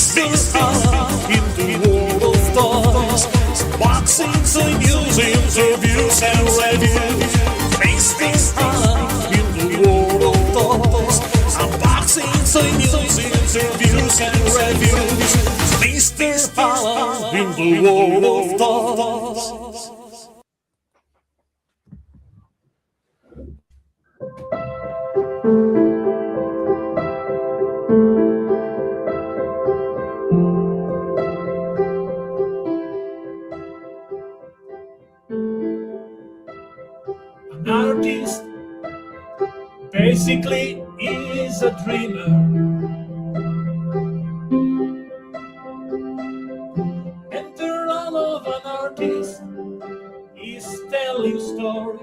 in the world of toys, boxings and museums, reviews and reviews. In the world of toys, unboxings and museums, reviews and reviews. In the world of toys. An artist basically is a dreamer, and the role of an artist is telling story.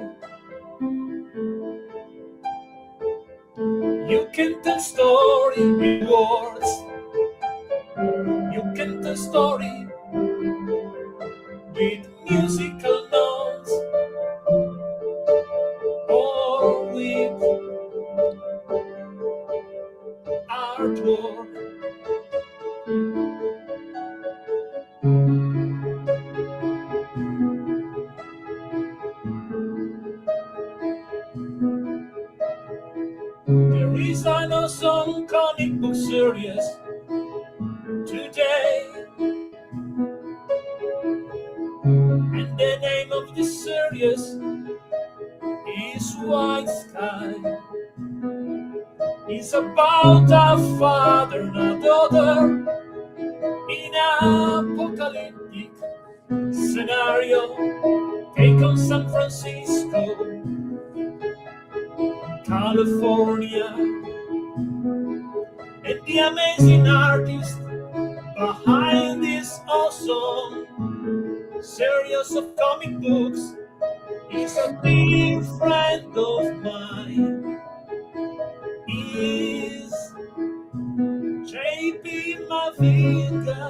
You can tell story with words, you can tell story with musical notes, or with artwork. There is an awesome comic book series today, and the name of this series is White Sky. It's about a father and a daughter in an apocalyptic scenario. Take on San Francisco, California, and the amazing artist behind this awesome series of comic books is a dear friend of mine. Is JP Mavinga.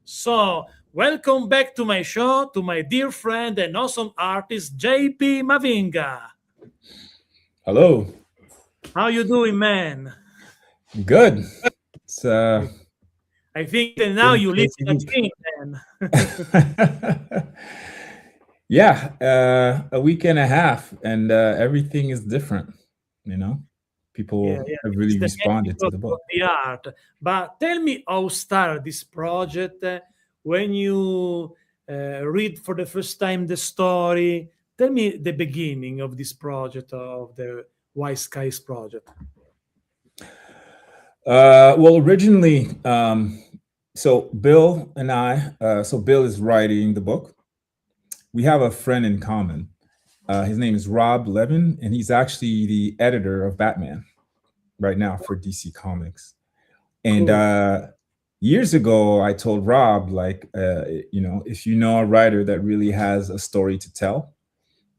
So, welcome back to my show, to my dear friend and awesome artist, JP Mavinga. Hello. How you doing, man? Good. It's I think that now you live in a dream, man. Yeah, a week and a half, and everything is different. People Yeah, have it's really the responded to episode the of book. the art. But tell me how started this project when you read for the first time the story. Tell me the beginning of this project, of the White Skies project. Well, originally, so Bill and I, so Bill is writing the book. We have a friend in common. His name is Rob Levin, and he's actually the editor of Batman right now for DC Comics. And Cool. years ago, I told Rob, like, if you know a writer that really has a story to tell,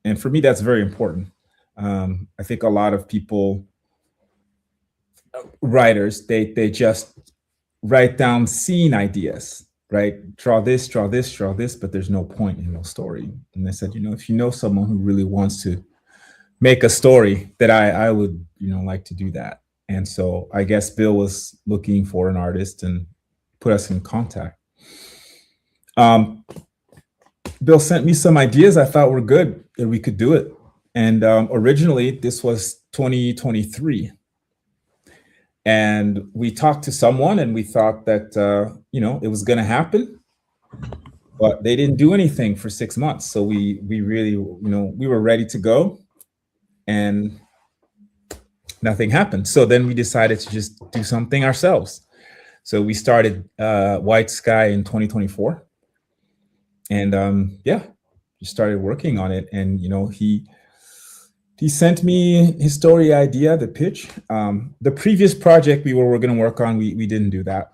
and for me, that's very important. I think a lot of people, writers, they just write down scene ideas, right? Draw this, draw this, draw this, but there's no point in no story. And I said, if you know someone who really wants to make a story, that I would, like to do that. And so I guess Bill was looking for an artist and put us in contact. Bill sent me some ideas I thought were good, that we could do it. And originally, this was 2023. And we talked to someone, and we thought that, it was going to happen. But they didn't do anything for 6 months. So we really, we were ready to go. And nothing happened. So then we decided to just do something ourselves. So we started White Sky in 2024. And just started working on it. And, he sent me his story idea, the pitch. The previous project we were going to work on, we didn't do that.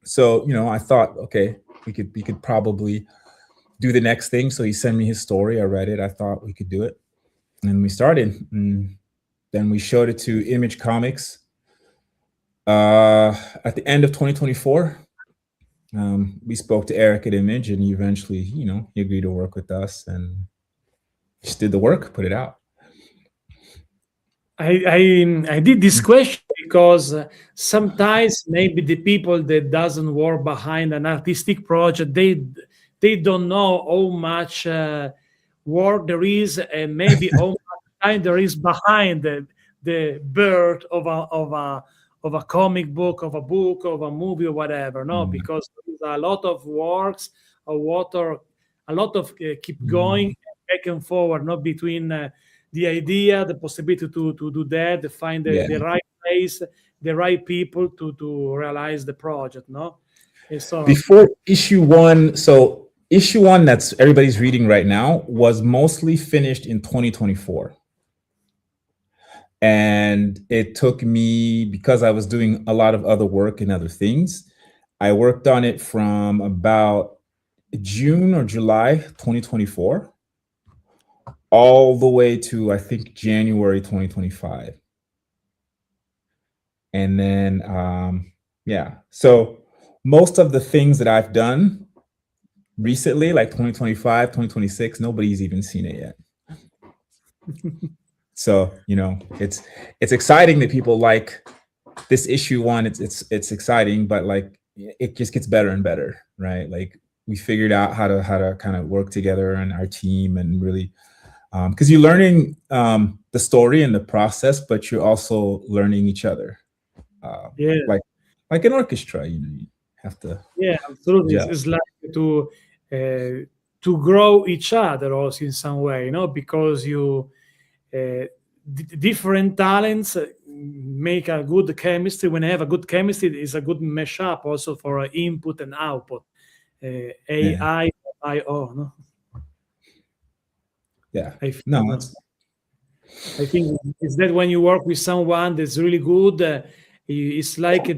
So, I thought, okay, we could probably do the next thing. So he sent me his story. I read it. I thought we could do it. And we started. And then we showed it to Image Comics at the end of 2024. We spoke to Eric at Image, and he eventually, he agreed to work with us. And just did the work, put it out. I did this question because sometimes maybe the people that doesn't work behind an artistic project, they don't know how much work there is, and maybe how much time there is behind the birth of a comic book, of a book, of a movie, or whatever. No, Mm. because there's a lot of works, a lot of keep Mm. going back and forward, not between. The idea, the possibility to do that, to find Yeah. the right place, the right people to realize the project, no? And so, Before issue one, so issue one that's everybody's reading right now was mostly finished in 2024. And it took me, because I was doing a lot of other work and other things, I worked on it from about June or July 2024 all the way to, I think, January 2025. And then, yeah. So most of the things that I've done recently, like 2025, 2026, nobody's even seen it yet. So, it's exciting that people like this issue one. It's exciting, but like it just gets better and better, right? Like we figured out how to kind of work together and our team and really because you're learning the story and the process, but you're also learning each other. yeah, Like an orchestra, you have to yeah, absolutely. gel. It's like to grow each other also in some way, because you different talents make a good chemistry. When you have a good chemistry, it's a good mesh up also for input and output. Yeah, AI, IO, no? yeah. I think, No, no? it's I think it's that when you work with someone that's really good, it's like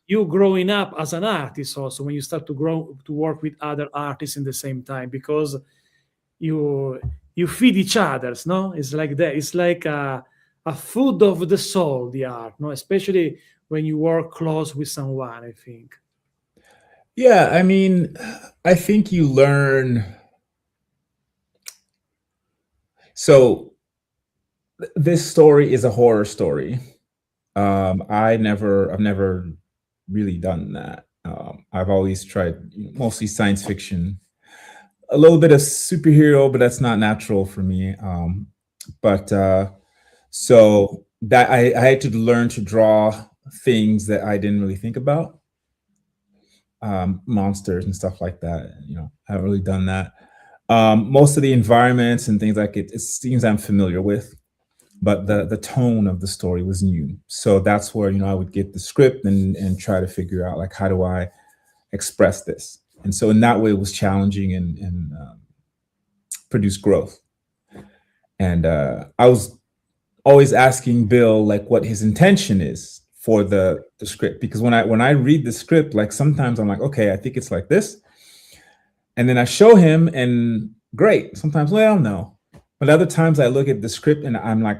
you growing up as an artist also when you start to grow to work with other artists in the same time because you you feed each others, no? It's like that. It's like a food of the soul, the art, no? Especially when you work close with someone, I think. yeah. I mean, I think you learn. So this story is a horror story. I've never really done that. I've always tried mostly science fiction, a little bit of superhero, but that's not natural for me. But so that I had to learn to draw things that I didn't really think about, monsters and stuff like that. I haven't really done that. Most of the environments and things like it seems I'm familiar with, but the tone of the story was new. So that's where I would get the script and try to figure out like how do I express this. And so in that way, it was challenging and produce growth. And I was always asking Bill like what his intention is for the script, because when I read the script, like sometimes I'm like, okay, I think it's like this, and then I show him and great. Sometimes, well, no, but other times I look at the script and I'm like,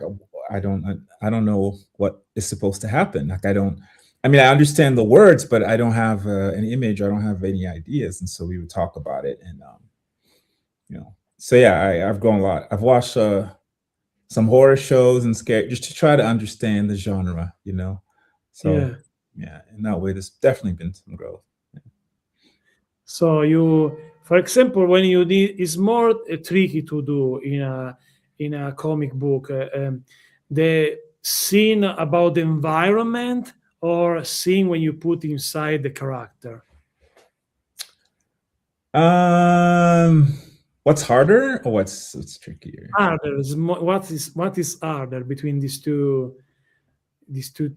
I don't know what is supposed to happen. Like I don't. I mean, I understand the words, but I don't have an image. I don't have any ideas, and so we would talk about it, and So yeah, I've grown a lot. I've watched some horror shows and scare just to try to understand the genre. So Yeah. yeah, in that way, there's definitely been some growth. So for example, when you need, it's more tricky to do in a comic book. The scene about the environment or scene when you put inside the character. Um, what's harder or what's trickier? Harder is what is harder between these two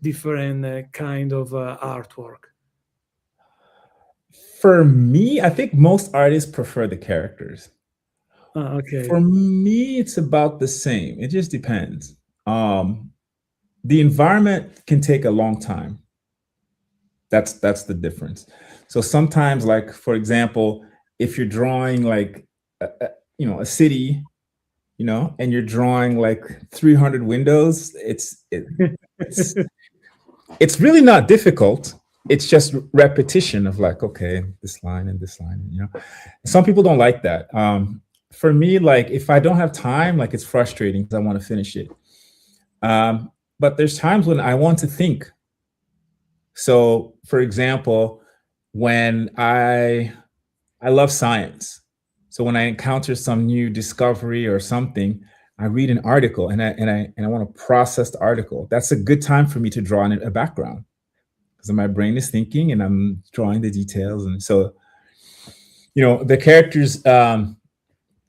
different kind of artwork. For me, I think most artists prefer the characters. For Okay. me, it's about the same. It just depends. Um, the environment can take a long time. That's the difference. So sometimes, like for example, if you're drawing like a city, and you're drawing like 300 windows, it's it's really not difficult. It's just repetition of like, okay, this line and this line. Some people don't like that. for me, like if I don't have time, like it's frustrating because I want to finish it. But there's times when I want to think. So, for example, when I love science, so when I encounter some new discovery or something, I read an article and I want to process the article. That's a good time for me to draw in a background because my brain is thinking and I'm drawing the details. And so, the characters,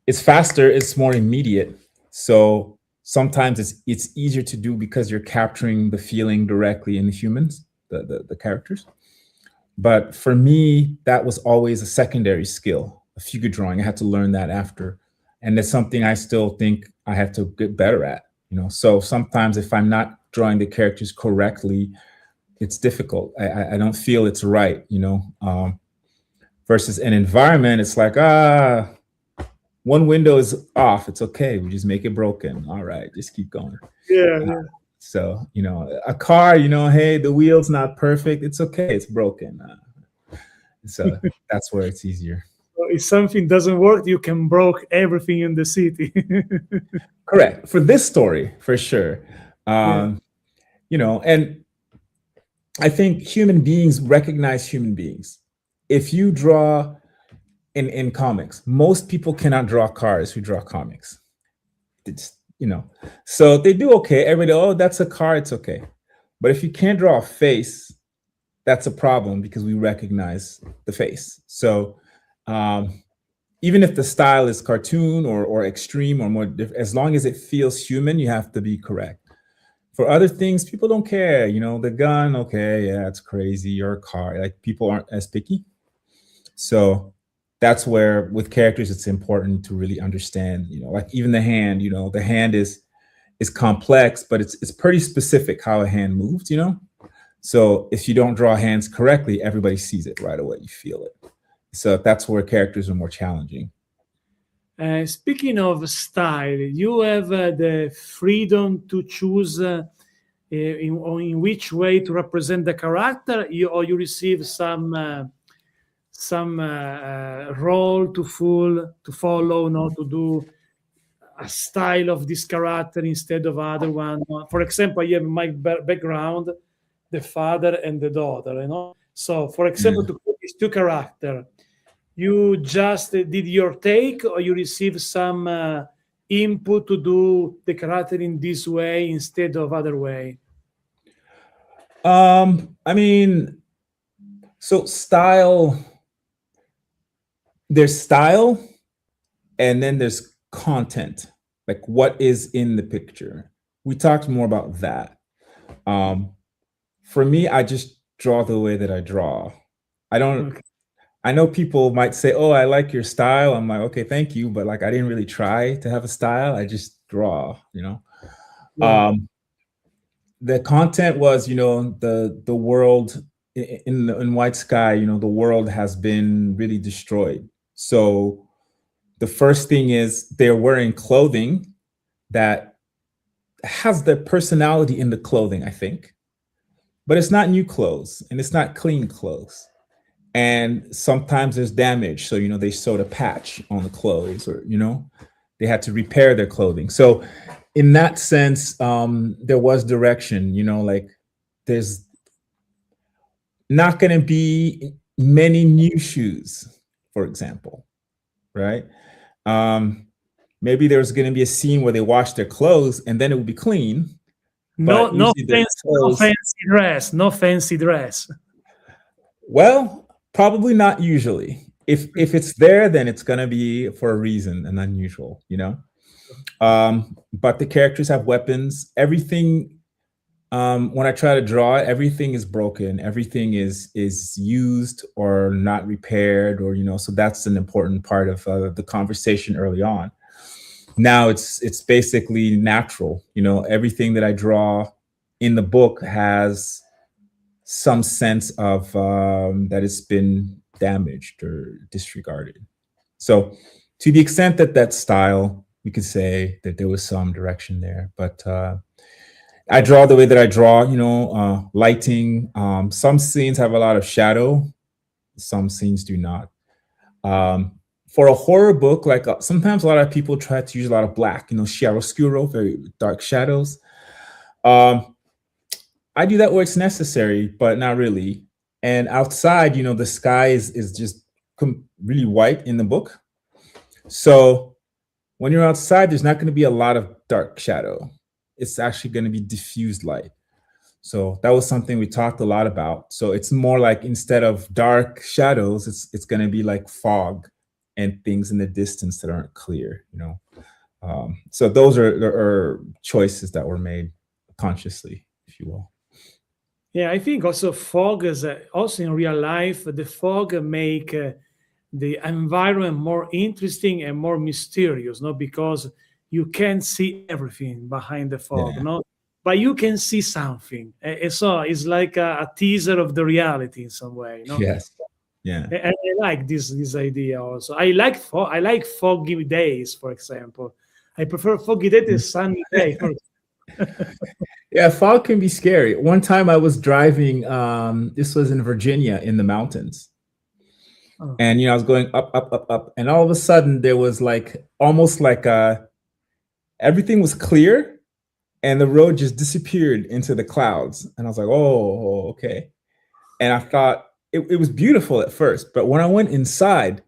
it's faster, it's more immediate. So sometimes it's easier to do because you're capturing the feeling directly in the humans, the characters. But for me, that was always a secondary skill, a figure drawing. I had to learn that after. And that's something I still think I have to get better at. So sometimes if I'm not drawing the characters correctly, it's difficult. I don't. It's right. Versus an environment, it's like, one window is off. It's okay. We just make it broken. All right, just keep going. Yeah, yeah. So, a car, hey, the wheel's not perfect. It's okay. It's broken. So that's where it's easier. So if something doesn't work, you can broke everything in the city. Correct. For this story, for sure. Yeah. And I think human beings recognize human beings. If you draw in comics, most people cannot draw cars who draw comics. So they do okay. Everybody, oh, that's a car, it's okay. But if you can't draw a face, that's a problem because we recognize the face. So even if the style is cartoon or extreme or more, as long as it feels human, you have to be correct. For other things, people don't care. The gun, okay, yeah, it's crazy. Your car, like people aren't as picky. So that's where with characters, it's important to really understand, like even the hand, the hand is complex, but it's pretty specific how a hand moves, So if you don't draw hands correctly, everybody sees it right away. You feel it. So that's where characters are more challenging. Speaking of style, you have the freedom to choose in which way to represent the character, or you receive some role to follow, not to do a style of this character instead of other one. For example, I have my background, the father and the daughter. So, for example, to put these two characters, you just did your take, or you receive some input to do the character in this way instead of other way? I mean, so there's style, and then there's content, like what is in the picture. We talked more about that. For me, I just draw the way that I draw. I don't. Okay. I know people might say, "Oh, I like your style." I'm like, "Okay, thank you," but like I didn't really try to have a style. I just draw. Yeah. The content was, the world in White Sky. The world has been really destroyed. So the first thing is they're wearing clothing that has their personality in the clothing, I think, but it's not new clothes and it's not clean clothes. And sometimes there's damage. So, they sewed a patch on the clothes or, they had to repair their clothing. So in that sense, there was direction, like there's not going to be many new shoes, for example, right? Maybe there's going to be a scene where they wash their clothes and then it will be clean. No, But usually their no clothes, fancy dress, no fancy dress. well, probably not usually. If it's there, then it's gonna be for a reason and unusual. But the characters have weapons. Everything. When I try to draw it, everything is broken. Everything is used or not repaired, or so that's an important part of the conversation early on. Now it's basically natural. Everything that I draw in the book has some sense of that it's been damaged or disregarded. So to the extent that style, we could say that there was some direction there, but I draw the way that I draw, lighting. Some scenes have a lot of shadow, some scenes do not. for a horror book, like sometimes a lot of people try to use a lot of black, chiaroscuro, very dark shadows. Um, I do that where it's necessary, but not really. And outside, the sky is just really white in the book. So when you're outside, there's not going to be a lot of dark shadow. It's actually going to be diffused light. So that was something we talked a lot about. So it's more like instead of dark shadows, it's going to be like fog and things in the distance that aren't clear. So those are choices that were made consciously, if you will. Yeah, I think also fog is also in real life. The fog make the environment more interesting and more mysterious, no? Because you can't see everything behind the fog, Yeah. no? But you can see something. And so it's like a teaser of the reality in some way, no? Yes. Yeah. And I like this idea also. I like foggy days, for example. I prefer foggy days to sunny day. Yeah, fog can be scary. One time I was driving, this was in Virginia in the mountains. Oh, And I was going up, up, up, up, and all of a sudden there was like almost like everything was clear and the road just disappeared into the clouds. And I was like, oh, okay. And I thought it was beautiful at first, but when I went inside,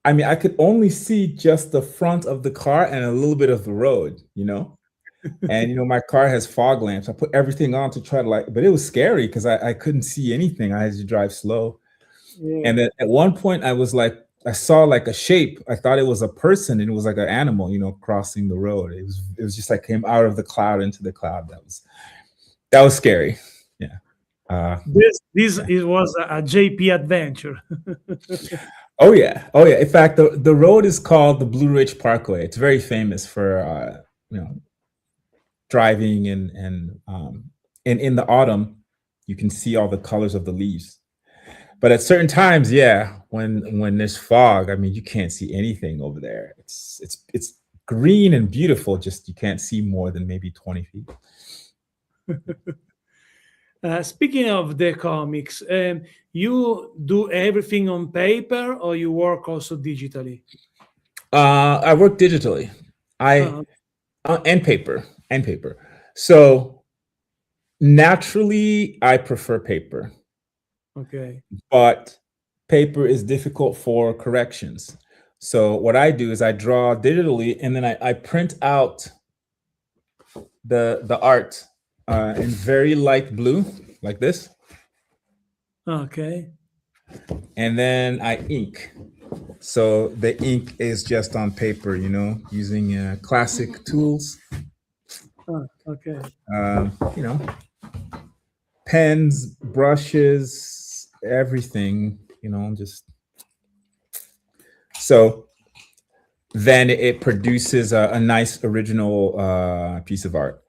I mean, I could only see just the front of the car and a little bit of the road. And my car has fog lamps. I put everything on to try to but it was scary because I couldn't see anything. I had to drive slow. yeah. And then at one point I saw like a shape. I thought it was a person and it was like an animal, crossing the road. It was just like came out of the cloud into the cloud. That was scary. Yeah. This Yeah. it was a JP adventure. Oh yeah. Oh yeah. In fact, the road is called the Blue Ridge Parkway. It's very famous for driving and in the autumn you can see all the colors of the leaves. But at certain times, yeah, when there's fog, I mean, you can't see anything over there. It's green and beautiful, just you can't see more than maybe 20 feet. Speaking of the comics, you do everything on paper or you work also digitally? I work digitally. I Oh, and paper and paper. So naturally, I prefer paper, okay. but paper is difficult for corrections. So what I do is I draw digitally and then I print out the art in very light blue, like this, Okay. and then I ink. So the ink is just on paper, using classic tools, Oh, okay. um, you know, pens, brushes, everything, just so then it produces a nice original piece of art.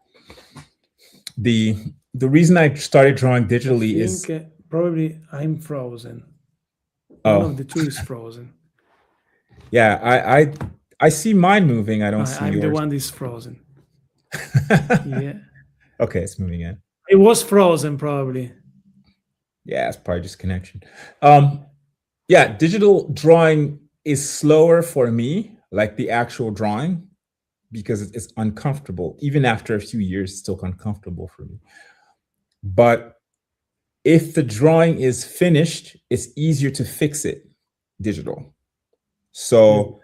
The reason I started drawing digitally is Think probably I'm frozen. One oh of the two is frozen. yeah, I see mine moving. I don't see I'm the yours. one that's frozen. Yeah. Okay, it's moving in. It was frozen probably. Yeah, it's probably just connection. Um, yeah, digital drawing is slower for me, like the actual drawing, because it's uncomfortable. Even after a few years, it's still uncomfortable for me. But if the drawing is finished, it's easier to fix it digital. Yeah. So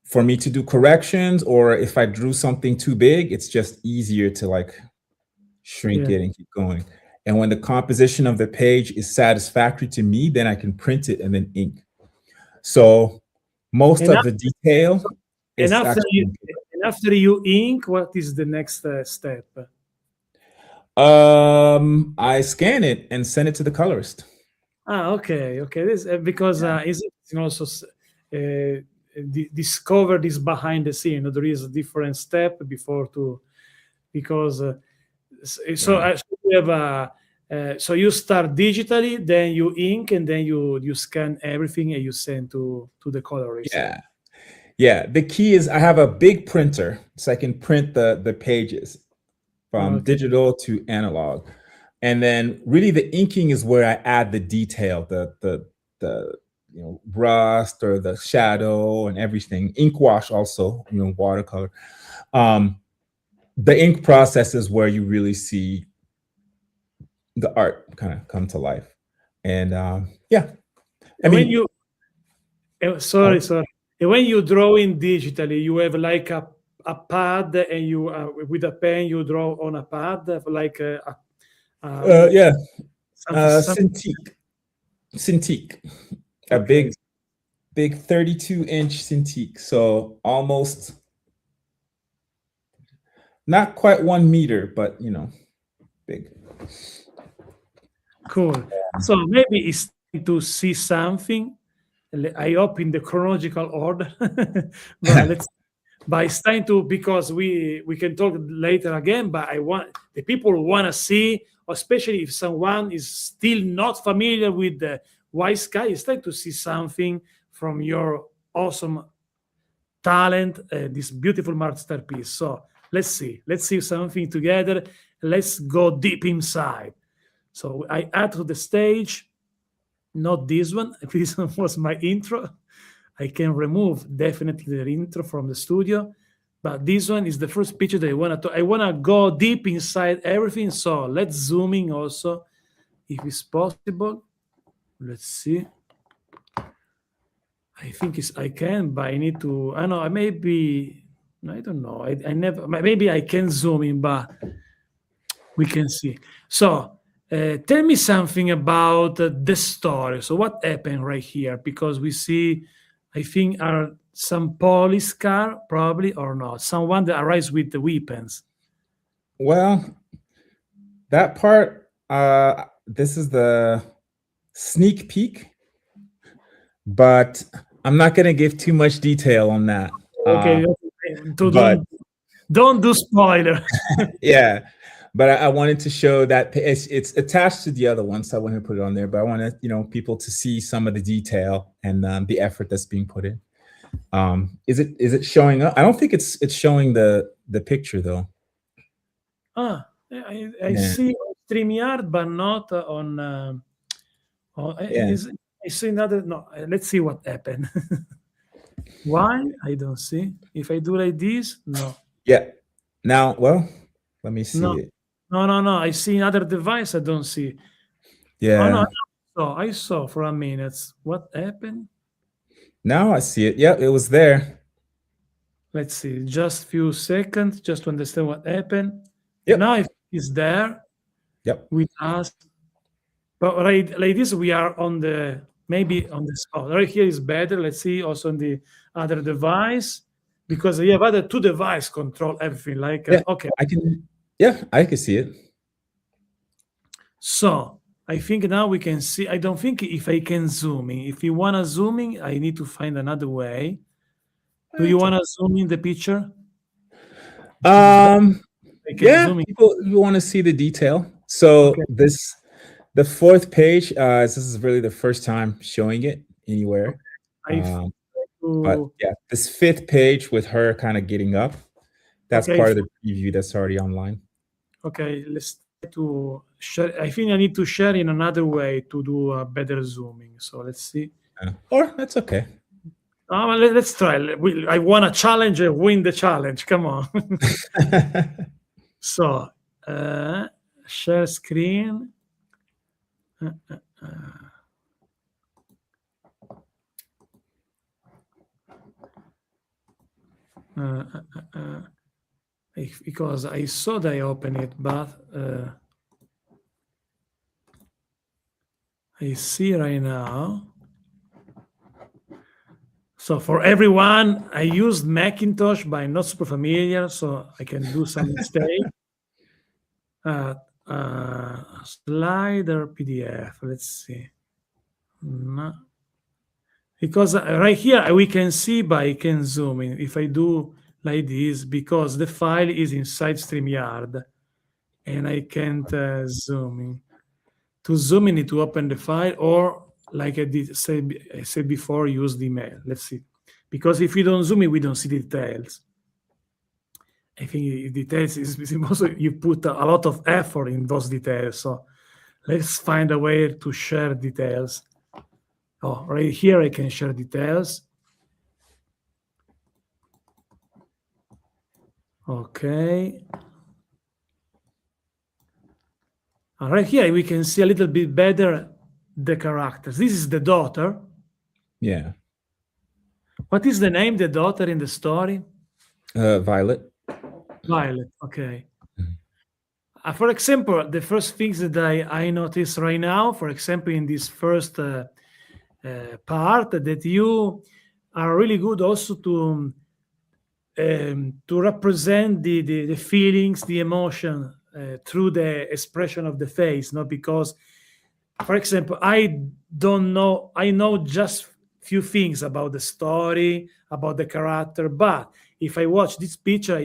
for me to do corrections, or if I drew something too big, it's just easier to like shrink Yeah. it and keep going. And when the composition of the page is satisfactory to me, then I can print it and then ink. So most And of the detail And is after you actually and after you ink, what is the next step? I scan it and send it to the colorist. Ah, okay, okay. This because Yeah. is it also discover this behind the scene? There is a different step before to because so Yeah. so you have so you start digitally, then you ink, and then you scan everything and you send to the colorist. Yeah. Yeah. The key is I have a big printer so I can print the pages from Okay, digital to analog. And then really the inking is where I add the detail, the rust or the shadow and everything. Ink wash also, watercolor. Um, the ink process is where you really see the art kind of come to life. And yeah, I And when mean, you sorry, sorry. And when you draw in digitally, you have like a pad, and you with a pen you draw on a pad, like yeah, some Cintiq, a okay. big 32-inch Cintiq, so almost not quite 1 meter, but big. Cool. So maybe it's time to see something. I hope in the chronological order, but let's. But it's time to, because we can talk later again. But I want the people who want to see, especially if someone is still not familiar with the white sky. It's time to see something from your awesome talent, this beautiful masterpiece. So let's see something together. Let's go deep inside. So I add to the stage, not this one. This one was my intro. I can remove definitely the intro from the studio, but this one is the first picture that I want to go deep inside everything. So let's zoom in also, if it's possible. Let's see. I think I can, but I need to. I know. I maybe. I don't know. I never. Maybe I can zoom in, but we can see. So tell me something about the story. So what happened right here? Because we see, I think, are some police car probably, or not? Someone that arrives with the weapons. Well, that part, this is the sneak peek, but I'm not going to give too much detail on that. Okay, But don't do spoiler. yeah, but I wanted to show that it's attached to the other one, so I wanted to put it on there. But I wanted, people to see some of the detail and the effort that's being put in. Is it showing up? I don't think it's showing the picture though. I see on StreamYard, but not on. Yeah. I see another. No, let's see what happened. Why? I don't see. If I do like this, no. Yeah. Now, well, let me see No, it. no. I see another device. I don't see. Oh no, Yeah. I saw for a minute. What happened? Now I see it. Yeah, it was there. Let's see. Just few seconds, just to understand what happened. Yep. Now it's there Yep. with us. But right like this, we are on the maybe on the spot. Right here is better. Let's see also on the other device, because you have other two device control everything. Like Yeah. okay. I can see it. So I think now we can see. I don't think if I can zoom in. If you want to zoom in, I need to find another way. Do you want to zoom in the picture? Yeah, people you want to see the detail. So Okay. the fourth page, this is really the first time showing it anywhere. But yeah, this fifth page with her kind of getting up, that's part of the preview that's already online. Okay, let's try to share. I think I need to share in another way to do a better zooming. So let's see. Or that's okay. Let's try. I want to challenge and win the challenge. Come on. So, share screen. Because I saw they open it, but I see right now. So for everyone, I used Macintosh, but I'm not super familiar, so I can do some mistake. Slider PDF. Let's see. No. Because right here we can see, but I can zoom in. If I do like this, because the file is inside StreamYard, and I can't zoom in. To zoom in, to open the file, or like I said before, use the email. Let's see. Because if we don't zoom in, we don't see details. I think details is also you put a lot of effort in those details. So let's find a way to share details. Oh, right here I can share details. Okay. Right here we can see a little bit better the characters. This is the daughter. Yeah. What is the name, the daughter in the story? Violet. Violet. Okay. Mhm. For example, the first things that I notice right now, for example, in this first part, that you are really good also to represent the feelings, the emotion through the expression of the face, no? Because, for example, I don't know, I know just few things about the story, about the character, but if I watch this picture,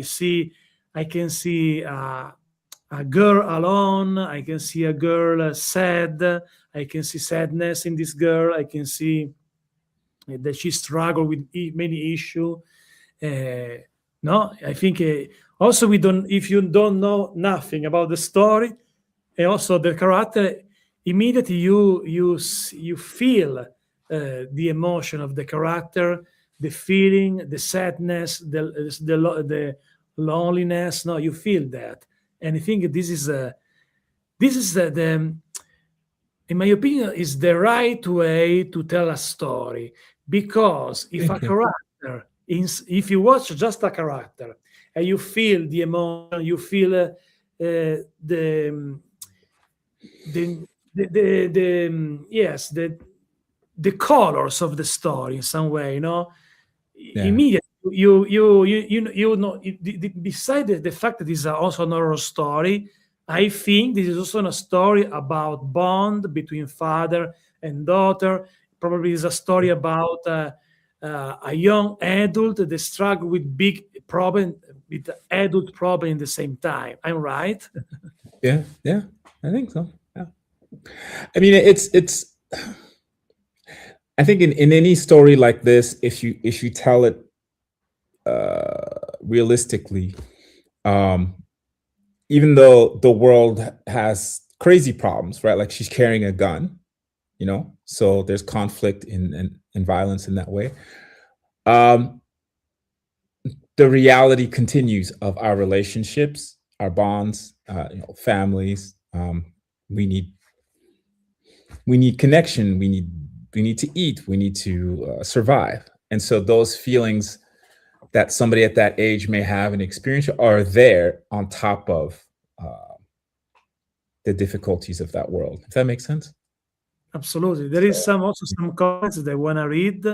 I can see a girl alone, I can see a girl sad, I can see sadness in this girl, I can see that she struggled with many issues. uh, no, I think also we don't. If you don't know nothing about the story and also the character, immediately you feel the emotion of the character, the feeling, the sadness, the loneliness. No, you feel that, and I think this is the in my opinion, is the right way to tell a story. Because if a Thank you. character, if you watch just a character and you feel the emotion, you feel the, yes, the colors of the story in some way, you know, Yeah. immediately you know beside the fact that this is also an horror story, I think this is also a story about bond between father and daughter. Probably is a story about a young adult that struggle with big problem, with adult problem in the same time. I'm right. Yeah. Yeah. I think so. Yeah. I mean, it's. I think in any story like this, if you tell it realistically, um, even though the world has crazy problems, right? Like she's carrying a gun, so there's conflict and violence in that way. Um, the reality continues of our relationships, our bonds, families. We need we need connection. We need to eat. We need to survive. And so those feelings that somebody at that age may have and experience are there on top of uh, the difficulties of that world. If that makes sense. Absolutely. There is So some comments that I want to read.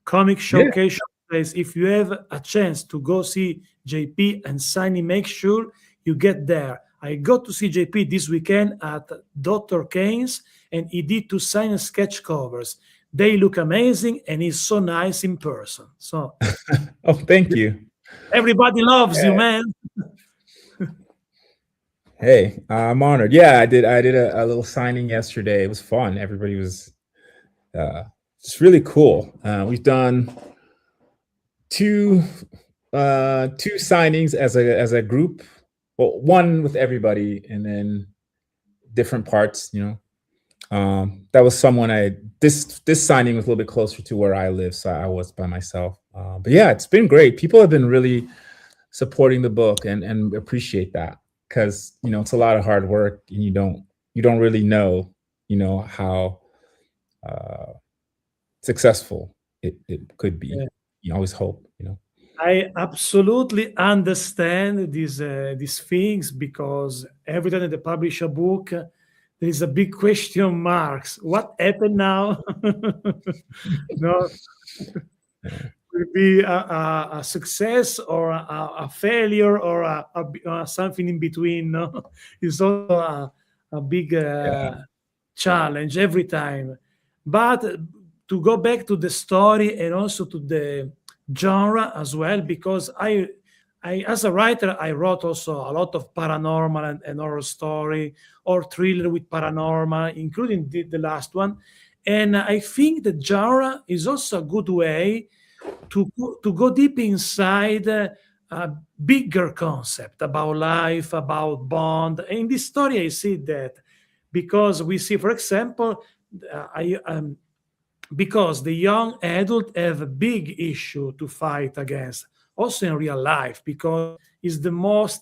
Comic yeah. Showcase says if you have a chance to go see JP and Sunny, make sure you get there. I got to see JP this weekend at Dr. Kane's and he did two sign sketch covers. They look amazing and he's so nice in person. So Oh, thank you. everybody loves you, man. Hey, I'm honored. Yeah, I did a little signing yesterday. It was fun. Everybody was uh, it's really cool. We've done two two signings as a group. Well, one with everybody, and then different parts. That was someone this signing was a little bit closer to where I live, so I was by myself. But yeah, it's been great. People have been really supporting the book and appreciate that, because it's a lot of hard work, and you don't really know how uh, successful it could be. You always hope. I absolutely understand these things because every time that they publish a book, there is a big question marks. What happened now? No, will be a success or a failure or something in between. No, it's also a big Yeah. challenge every time. But to go back to the story and also to the genre as well, because I as a writer, I wrote also a lot of paranormal and horror story or thriller with paranormal, including the last one. And I think the genre is also a good way to go deep inside a bigger concept about life, about bond. In this story, I see that because we see, for example, I because the young adult have a big issue to fight against, also in real life, because it's the most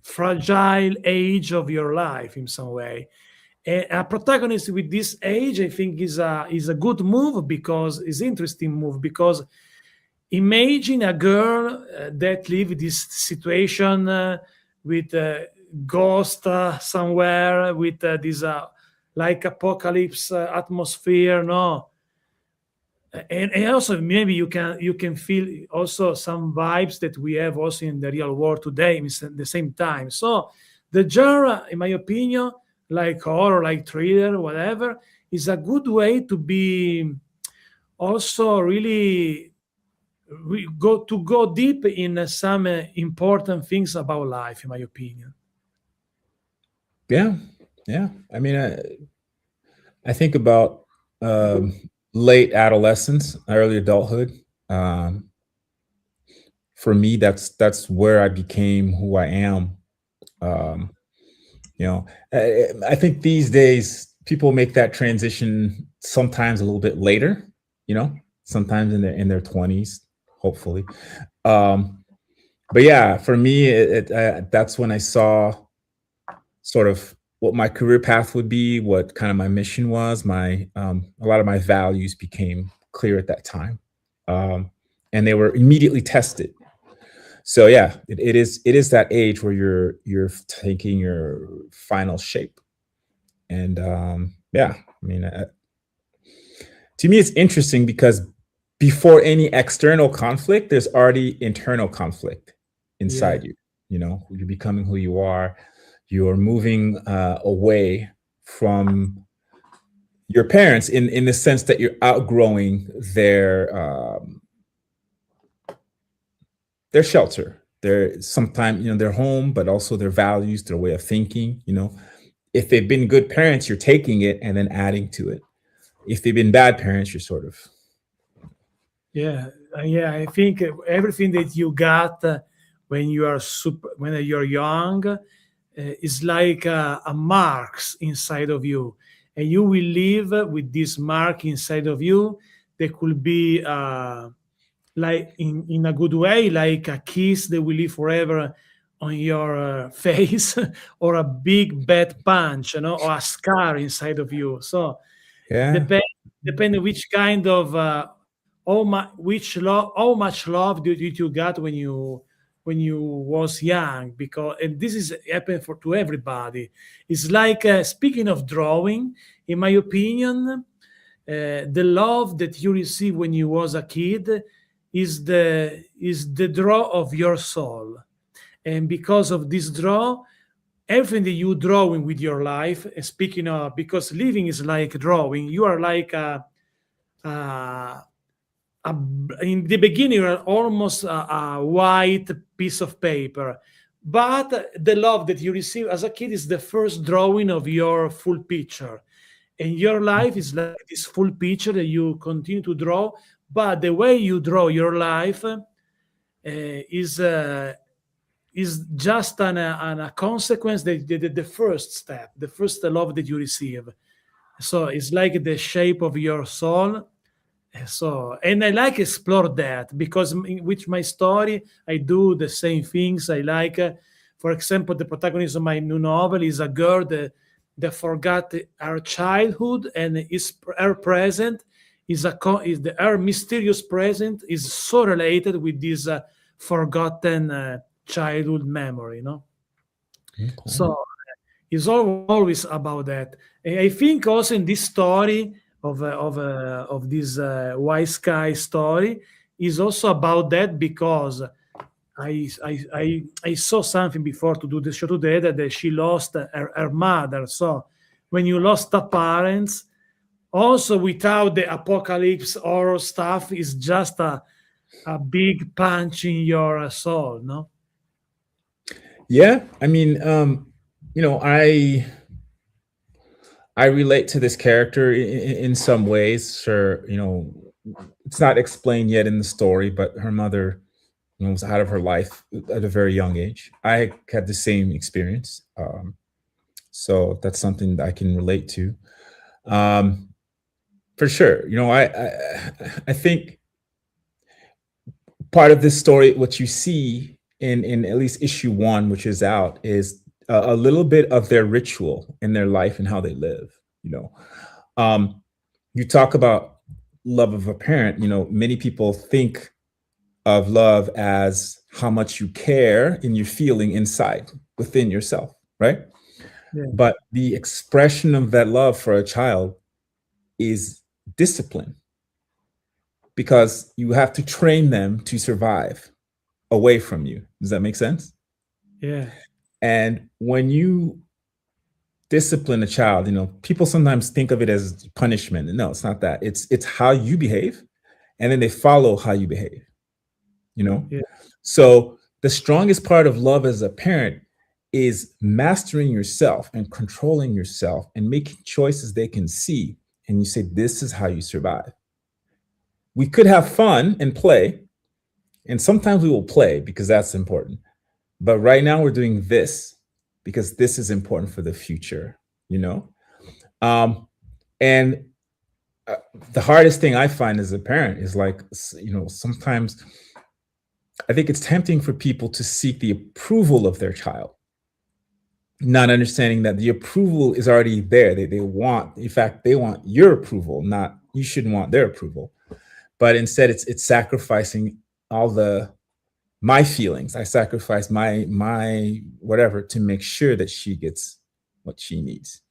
fragile age of your life in some way. A protagonist with this age, I think, is a good move, because is interesting move, because imagine a girl that live this situation with a ghost somewhere, with this like apocalypse atmosphere, no. And also maybe you can feel also some vibes that we have also in the real world today at the same time. So the genre, in my opinion, like horror, like thriller, whatever, is a good way to be also really go deep in some important things about life, in my opinion. Yeah, yeah. I mean, I think about um, late adolescence, early adulthood. Um, for me, that's where I became who I am. Um, you know, I think these days people make that transition sometimes a little bit later. You know, sometimes in their 20s, hopefully. Um, but yeah, for me, that's when I saw sort of what my career path would be, what kind of my mission was. My A lot of my values became clear at that time, um, and they were immediately tested. So yeah, it is that age where you're taking your final shape, and yeah, I mean, to me, it's interesting because before any external conflict, there's already internal conflict Yeah, inside you. You know, you're becoming who you are. You're moving away from your parents in the sense that you're outgrowing their shelter, their sometimes their home, but also their values, their way of thinking. You know, if they've been good parents, you're taking it and then adding to it. If they've been bad parents, you're sort of yeah, yeah. I think everything that you got when you are when you're young is like a marks inside of you, and you will live with this mark inside of you. That could be like in a good way, like a kiss that will live forever on your face, or a big bad punch, or a scar inside of you. So yeah, depend depending which kind of how much love did you got when you was young, because and this is happen for to everybody. It's like speaking of drawing, in my opinion, the love that you receive when you was a kid is the draw of your soul. And because of this draw, everything that you drawing with your life, speaking of, because living is like drawing, you are like a, in the beginning you're almost a white piece of paper, but the love that you receive as a kid is the first drawing of your full picture, and your life is like this full picture that you continue to draw. But the way you draw your life is just a consequence, the first step, the first love that you receive. So it's like the shape of your soul. So, and I like explore that, because with my story I do the same things. I like for example, the protagonist of my new novel is a girl that forgot her childhood, and her present is her mysterious present is so related with this forgotten childhood memory. okay. So it's always about that. And I think also in this story of this White Sky story is also about that, because I saw something before to do the show today, that she lost her mother. So when you lost a parents, also without the apocalypse horror stuff, is just a big punch in your soul, no? Yeah, I mean, you know, I relate to this character in some ways. Sure, you know, it's not explained yet in the story, but her mother, was out of her life at a very young age. I had the same experience, so that's something that I can relate to. Um, For sure. I think part of this story, what you see in at least issue one, which is out, is a little bit of their ritual in their life and how they live. You know, um, you talk about love of a parent. Many people think of love as how much you care and you're feeling inside within yourself, right? Yeah, But the expression of that love for a child is discipline, because you have to train them to survive away from you. Does that make sense? yeah, And when you discipline a child, people sometimes think of it as punishment. No, it's not that. It's how you behave, and then they follow how you behave, you know? yeah, So the strongest part of love as a parent is mastering yourself and controlling yourself and making choices they can see. And you say, this is how you survive. We could have fun and play, and sometimes we will play because that's important. But right now we're doing this because this is important for the future, you know? Um, and the hardest thing I find as a parent is like, sometimes I think it's tempting for people to seek the approval of their child, not understanding that the approval is already there. They want, in fact, they want your approval, not you shouldn't want their approval. But instead it's sacrificing all the my feelings. I sacrifice my whatever to make sure that she gets what she needs.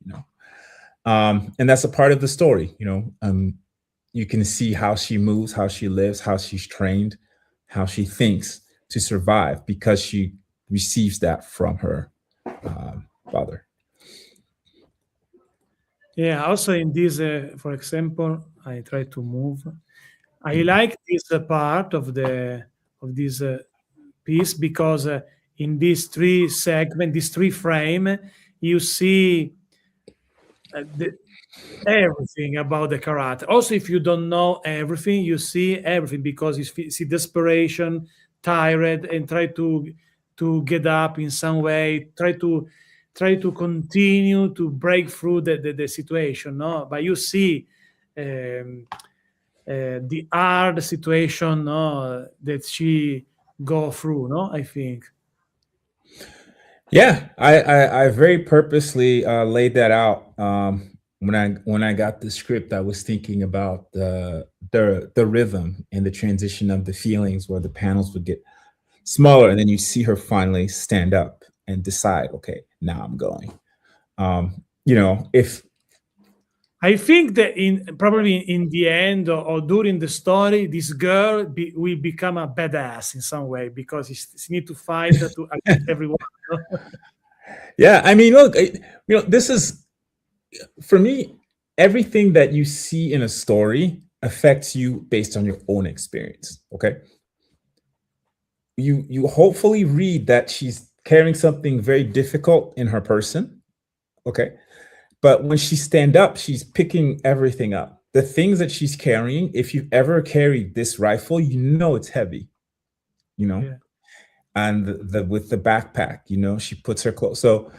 And that's a part of the story. You can see how she moves, how she lives, how she's trained, how she thinks to survive because she receives that from her father. yeah. Also, in this, for example, I try to move. I like this part of this piece because in this three segment, this three frame, you see the, everything about the character. Also, if you don't know everything, you see everything because see desperation, tired, and try to get up in some way. Try to continue to break through the situation. No, but you see. Um, the hard situation, no, that she go through, no, I think. Yeah, I very purposely laid that out. When I got the script, I was thinking about the rhythm and the transition of the feelings, where the panels would get smaller, and then you see her finally stand up and decide, okay, now I'm going. If I think that in probably in the end or during the story, this girl will become a badass in some way because she need to fight to against everyone. No? yeah, I mean, look, this is for me. Everything that you see in a story affects you based on your own experience. Okay, you hopefully read that she's carrying something very difficult in her person. Okay, but when she stand up, she's picking everything up. The things that she's carrying, if you've ever carried this rifle, you know it's heavy, you know, Yeah, and the with the backpack, she puts her clothes. So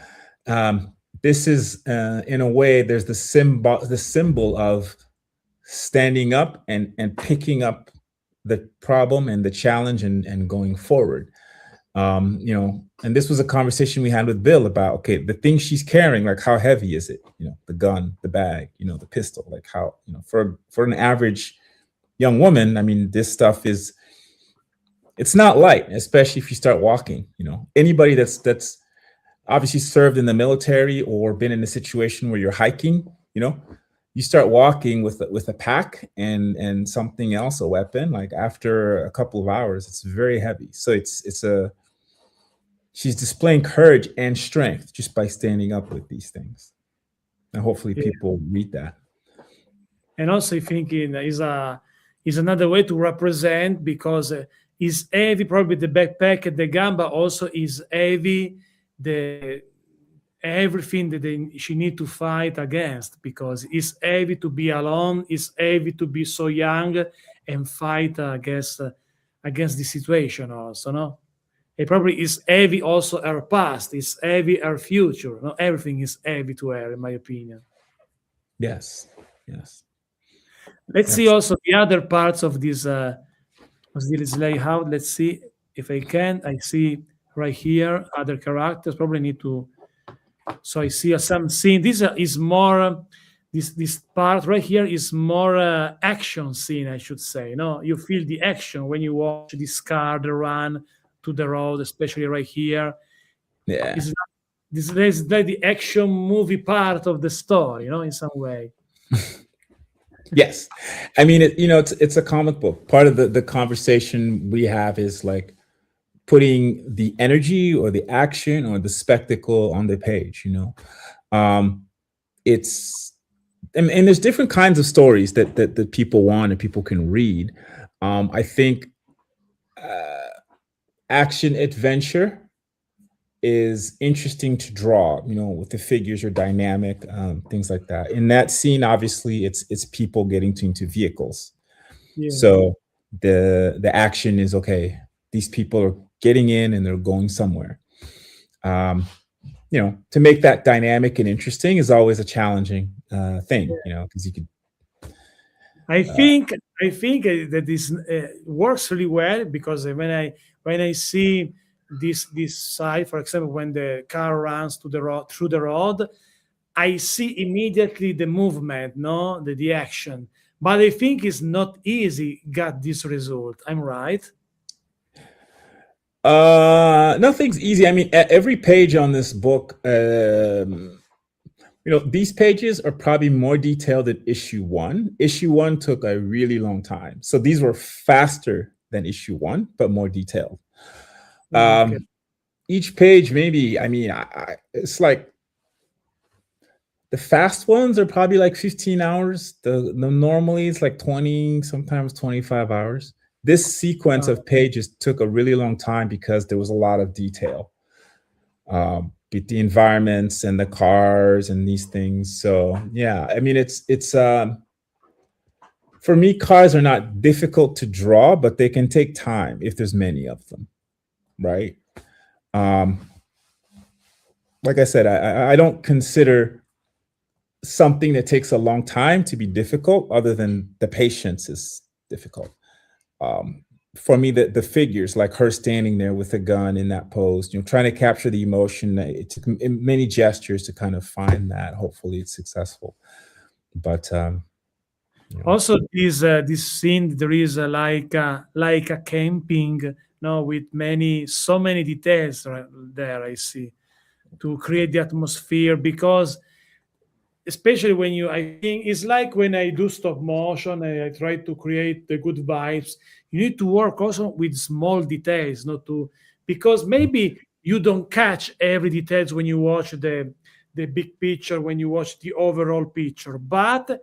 this is in a way, there's the symbol of standing up and picking up the problem and the challenge and going forward. And this was a conversation we had with Bill about, okay, the thing she's carrying, like how heavy is it? The gun, the bag, the pistol, like how, for an average young woman, I mean, this stuff it's not light, especially if you start walking. Anybody that's obviously served in the military or been in a situation where you're hiking, you start walking with a pack and something else, a weapon, like after a couple of hours, it's very heavy. So she's displaying courage and strength just by standing up with these things. And hopefully yeah. people read that. And also I think is another way to represent because is heavy probably the backpack and the gun, but also is heavy the everything that she need to fight against because it's heavy to be alone, it's heavy to be so young and fight against the situation also, no? It probably is heavy also her past, it's heavy her future, no? Everything is heavy to her, in my opinion. Yes. Yes. Let's see That's also the other parts of this layout. Let's see if I can. I see right here other characters. Probably need to. So I see some scene. This is more. This part right here is more action scene, I should say. No, you feel the action when you watch this car the run to the road, especially right here. yeah. Is this is like the action movie part of the story, in some way. Yes. I mean, it's a comic book. Part of the conversation we have is like putting the energy or the action or the spectacle on the page, it's and there's different kinds of stories that people want and people can read. I think uh, action adventure is interesting to draw, with the figures are dynamic, things like that. In that scene, obviously, it's people getting into vehicles. Yeah. So the action is okay. These people are getting in and they're going somewhere. Um, to make that dynamic and interesting is always a challenging thing, because you could. I Uh, think I think that this works really well because when I see this side, for example, when the car runs to the road through the road, I see immediately the movement, no, the action. But I think it's not easy got this result. I'm right. Nothing's easy. I mean, every page on this book, these pages are probably more detailed than issue one. Issue one took a really long time. So these were faster than issue one, but more detailed. Okay. Each page, maybe, I mean, it's like the fast ones are probably like 15 hours. The normally it's like 20, sometimes 25 hours. This sequence Uh, of pages took a really long time because there was a lot of detail. The environments and the cars and these things. So yeah, I mean, it's for me, cars are not difficult to draw, but they can take time if there's many of them, right? Um, like I said, I don't consider something that takes a long time to be difficult, other than the patience is difficult. Um, for me, the figures, like her standing there with a gun in that pose, trying to capture the emotion. It took many gestures to kind of find that. Hopefully, it's successful. But you know, Also, this scene there is like a camping, no, with so many details right there. I see to create the atmosphere because especially when I think it's like when I do stop motion, I try to create the good vibes. You need to work also with small details, not to because maybe you don't catch every details when you watch the big picture, when you watch the overall picture, but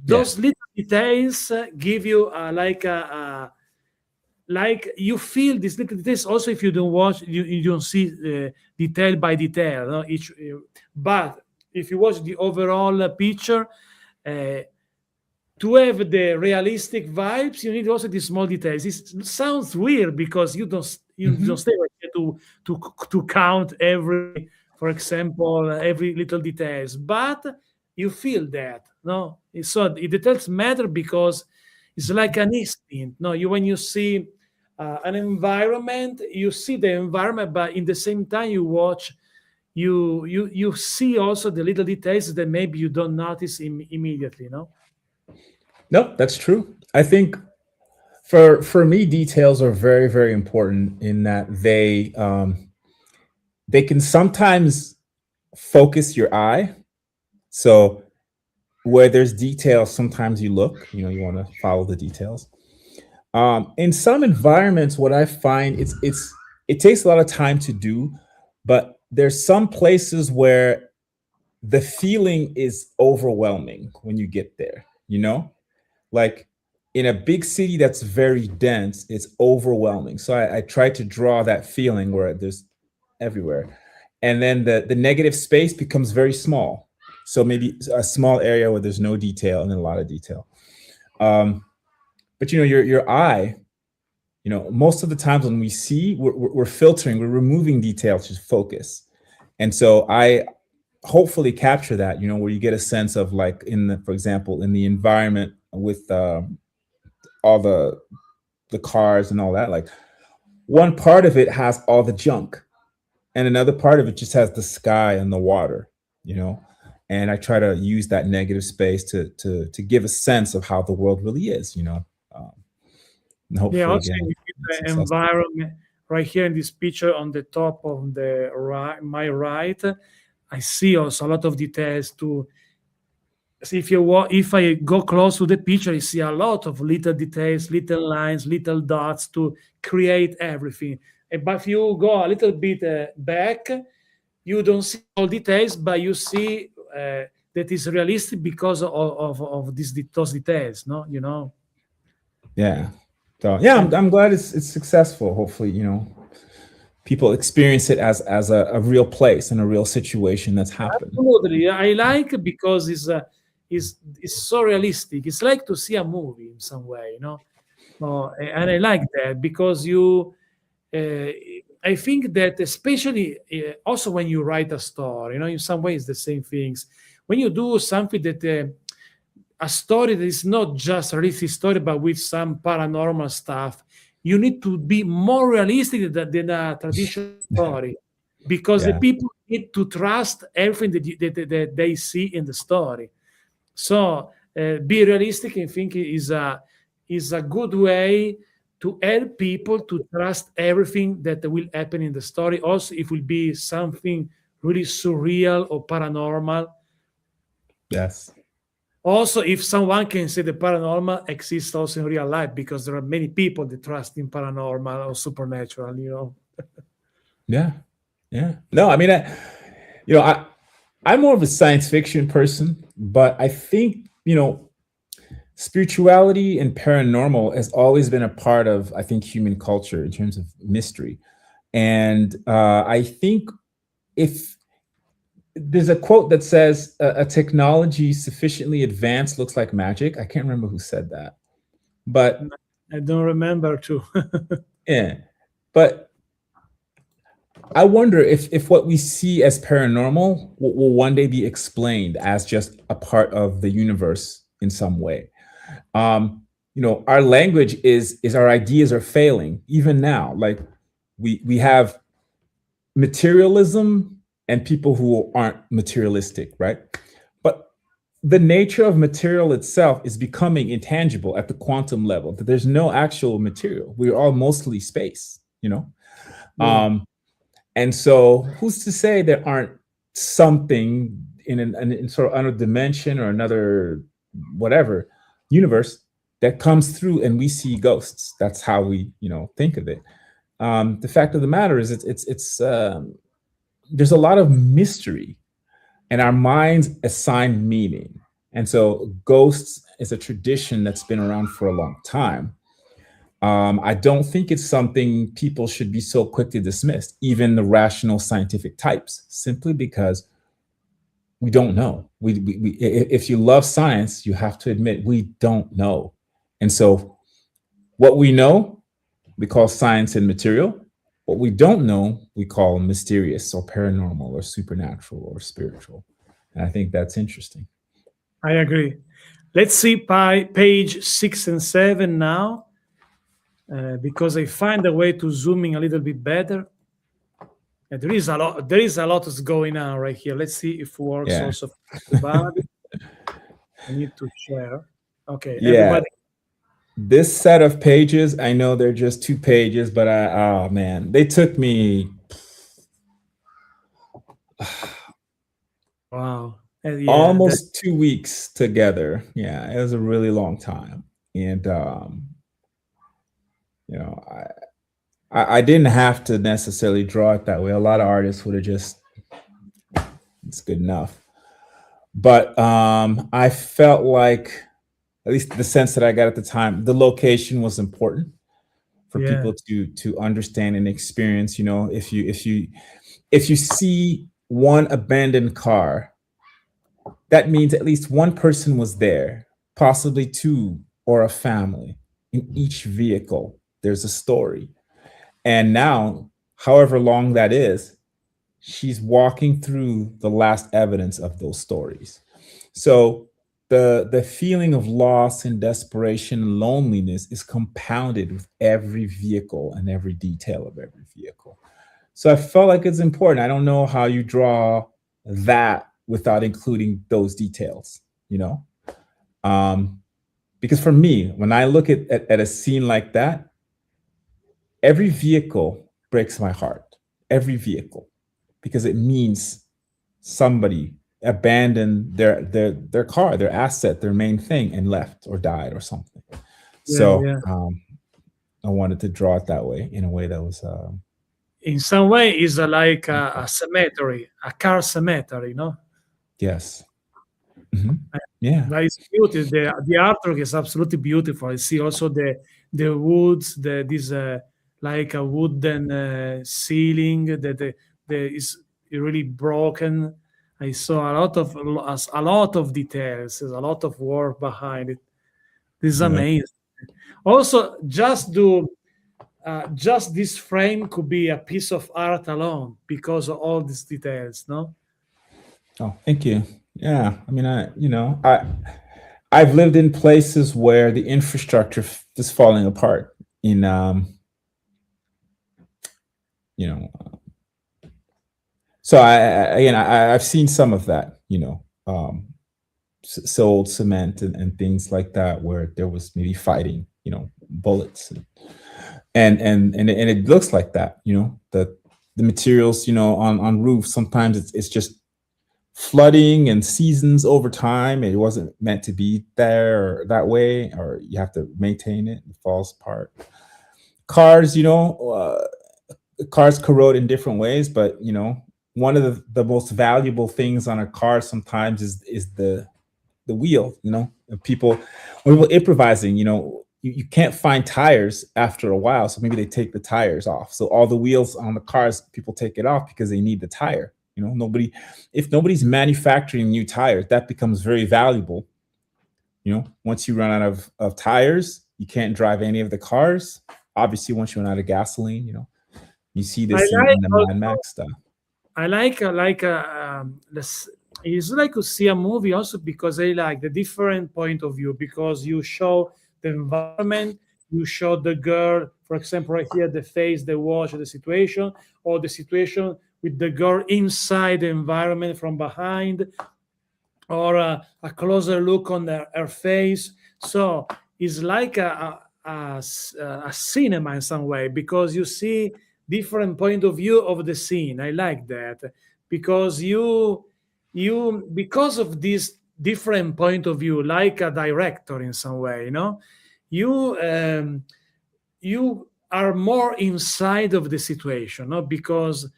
yeah, those little details give you like you feel these little details also if you don't watch you don't see detail by detail, no? Each but if you watch the overall picture uh, to have the realistic vibes you need also the small details. It sounds weird because you don't hmm stay right here to count every, for example, every little details, but you feel that, no? So the details matter because it's like an instinct, no? You when you see an environment, you see the environment, but in the same time you watch, you see also the little details that maybe you don't notice immediately, no? no, that's true. I think for me, details are very, very important in that they can sometimes focus your eye. So where there's details, sometimes you look, you want to follow the details. In some environments, what I find it takes a lot of time to do, but there's some places where the feeling is overwhelming when you get there, like in a big city that's very dense, it's overwhelming. So I try to draw that feeling where there's everywhere. And then the negative space becomes very small. So maybe a small area where there's no detail and then a lot of detail. Um, but your eye, most of the times when we see, we're filtering, we're removing details to focus. And so I hopefully capture that, where you get a sense of like for example, in the environment with all the cars and all that. Like one part of it has all the junk, and another part of it just has the sky and the water. You know, and I try to use that negative space to give a sense of how the world really is. Um, and Yeah, hopefully, also again, in it's the successful. environment, right here in this picture on the top of the right, my right, I see also a lot of details to see if I go close to the picture, I see a lot of little details, little lines, little dots to create everything. But if you go a little bit back, you don't see all details, but you see that is realistic because of those details, no? Yeah. So yeah, And I'm glad it's successful. Hopefully, people experience it as a real place and a real situation that's happened. absolutely, I like because it's so realistic. It's like to see a movie in some way, and I like that because uh, I think that especially also when you write a story, in some ways the same things. When you do something that a story that is not just a realistic story, but with some paranormal stuff, you need to be more realistic than a traditional story because the Yeah. people need to trust everything that they see in the story. So be realistic. I think is a good way to help people to trust everything that will happen in the story. Also, if it will be something really surreal or paranormal. Yes. Also, if someone can say the paranormal exists also in real life, because there are many people that trust in paranormal or supernatural. Yeah. Yeah. No, I mean, you know, I, I'm more of a science fiction person, but I think, spirituality and paranormal has always been a part of, I think, human culture in terms of mystery. And I think if there's a quote that says a technology sufficiently advanced looks like magic. I can't remember who said that, but I don't remember too. yeah, but I wonder if what we see as paranormal will one day be explained as just a part of the universe in some way. Our language is our ideas are failing even now. Like we have materialism and people who aren't materialistic, right? But the nature of material itself is becoming intangible at the quantum level, that there's no actual material. We're all mostly space. Yeah, Um, and so who's to say there aren't something in sort of another dimension or another whatever universe that comes through and we see ghosts? That's how we think of it. The fact of the matter is it's there's a lot of mystery and our minds assign meaning. And so ghosts is a tradition that's been around for a long time. I don't think it's something people should be so quick to dismiss, even the rational scientific types, simply because we don't know. If you love science, you have to admit we don't know. And so what we know, we call science and material. What we don't know, we call mysterious or paranormal or supernatural or spiritual. And I think that's interesting. I agree. Let's see page 6 and 7 now, because I find a way to zoom in a little bit better. And there is a lot. There is a lot that's going on right here. Let's see if it works Yeah. also for everybody. I need to share. Okay, Yeah. everybody. This set of pages, I know they're just 2 pages, but oh man, they took me Wow. Yeah, almost 2 weeks together. Yeah, it was a really long time. And, you know, I didn't have to necessarily draw it that way. A lot of artists would have just, it's good enough. But I felt like, at least the sense that I got at the time, the location was important for yeah, people to understand and experience. If you see one abandoned car, that means at least one person was there, possibly two or a family. In each vehicle there's a story. And now, however long that is, she's walking through the last evidence of those stories. So the feeling of loss and desperation and loneliness is compounded with every vehicle and every detail of every vehicle. So I felt like it's important. I don't know how you draw that without including those details, you know? Um, because for me, when I look at a scene like that, every vehicle breaks my heart. Every vehicle, because it means somebody abandoned their car, their asset, their main thing, and left or died or something. Yeah, So yeah. I wanted to draw it that way, in a way that was In some way, it's like okay. a cemetery, a car cemetery, no? Yes. Mhm. Yeah. That is beautiful. The artwork is absolutely beautiful. I see also the woods, this like a wooden ceiling that is really broken. I saw a lot of details. There's a lot of work behind it. This is Yeah. amazing. Also, just this frame could be a piece of art alone because of all these details. No. Oh, thank you. Yeah. I mean, I've lived in places where the infrastructure is falling apart. In you know, so again, I've seen some of that. Sold cement and things like that, where there was maybe fighting, bullets, and it looks like that. The materials, on roofs, sometimes it's just flooding and seasons over time. It wasn't meant to be there or that way, or you have to maintain it. It falls apart. Cars, cars corrode in different ways, but one of the most valuable things on a car sometimes is the wheel. People when we're improvising, you can't find tires after a while, so maybe they take the tires off. So all the wheels on the cars, people take it off because they need the tire. If nobody's manufacturing new tires, that becomes very valuable. Once you run out of tires, you can't drive any of the cars. Obviously, once you run out of gasoline, you see I this in like the Mad also Max stuff. I like it's like to see a movie also because I like the different point of view because you show the environment, you show the girl, for example, right here, the face, the watch, the situation, or the situation with the girl inside the environment from behind, or a closer look on her face. So it's like a cinema in some way because you see different point of view of the scene. I like that because because of this different point of view, like a director in some way, you you are more inside of the situation, no? Because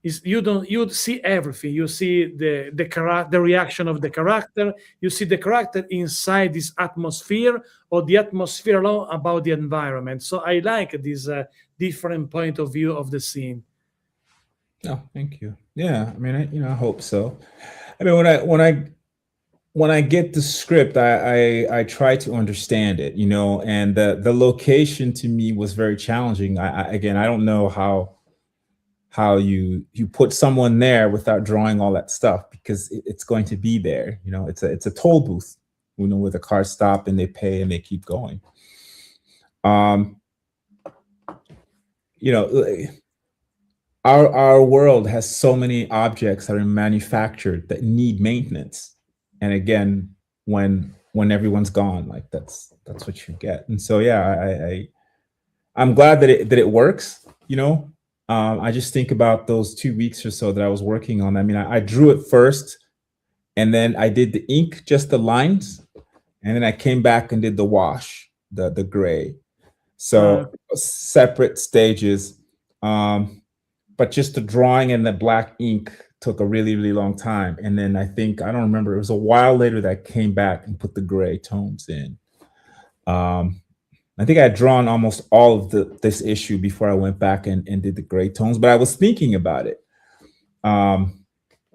you see everything. You see the reaction of the character. You see the character inside this atmosphere or the atmosphere alone about the environment. So I like this different point of view of the scene. Oh, thank you. Yeah, I mean, I hope so. I mean, when I get the script, I try to understand it, and the location to me was very challenging. Again, I don't know how you put someone there without drawing all that stuff, because it's going to be there. It's a toll booth, where the cars stop and they pay and they keep going. Um, you know, our world has so many objects that are manufactured that need maintenance, and again, when everyone's gone, like that's what you get. And so yeah, I'm glad that it works. I just think about those 2 weeks or so that I was working on. I mean, I drew it first, and then I did the ink, just the lines, and then I came back and did the wash, the gray. Uh, So separate stages. But just the drawing and the black ink took a really, really long time. And then I don't remember, it was a while later that I came back and put the gray tones in. I think I had drawn almost all of this issue before I went back and did the gray tones, but I was thinking about it,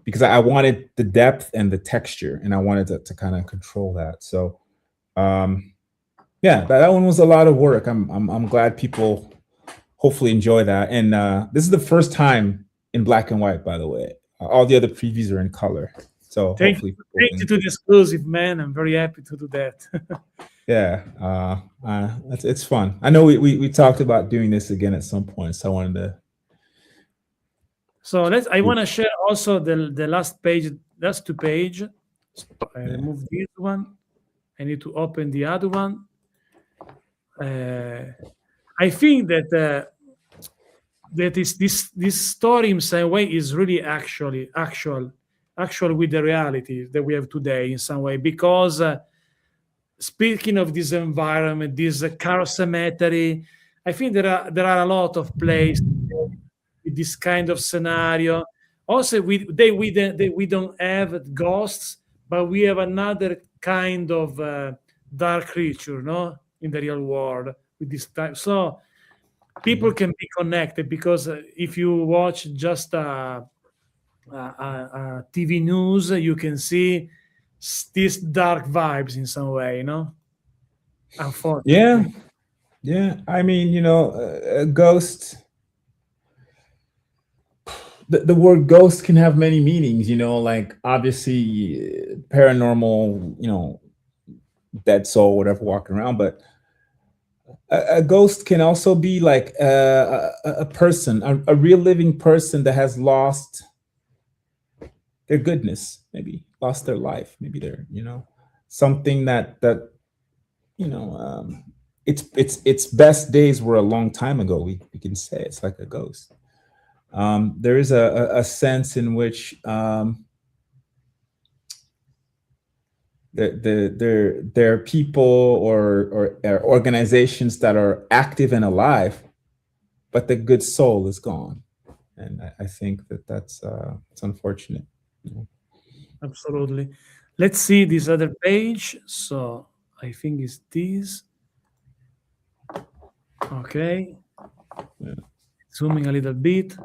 because I wanted the depth and the texture, and I wanted to kind of control that. So yeah, that one was a lot of work. I'm glad people hopefully enjoy that. And this is the first time in black and white, by the way. All the other previews are in color. So Thank hopefully people thank you can. to the exclusive, man. I'm very happy to do that. Yeah, it's fun. I know we talked about doing this again at some point, so I wanted to. So let's. I want to share also the last page, last two page. So I Yeah. remove this one. I need to open the other one. Uh, I think that that is this story in some way is really actual with the reality that we have today in some way, because speaking of this environment, this car cemetery, I think there are a lot of places with this kind of scenario. Also, we don't have ghosts, but we have another kind of dark creature, no, in the real world with this type. So people can be connected, because if you watch just TV news, you can see these dark vibes in some way, Yeah, unfortunately. yeah. I mean, a ghost. The word ghost can have many meanings. Like obviously paranormal. Dead soul, whatever, walking around. But a ghost can also be like a person, a real living person that has lost their goodness, maybe lost their life, maybe they're something that you know its best days were a long time ago. We can say it's like a ghost. There is a sense in which there are people or organizations that are active and alive, but the good soul is gone, and I think that's it's unfortunate. Absolutely. Let's see this other page. So I think it's this. Okay. Yeah. Zooming a little bit.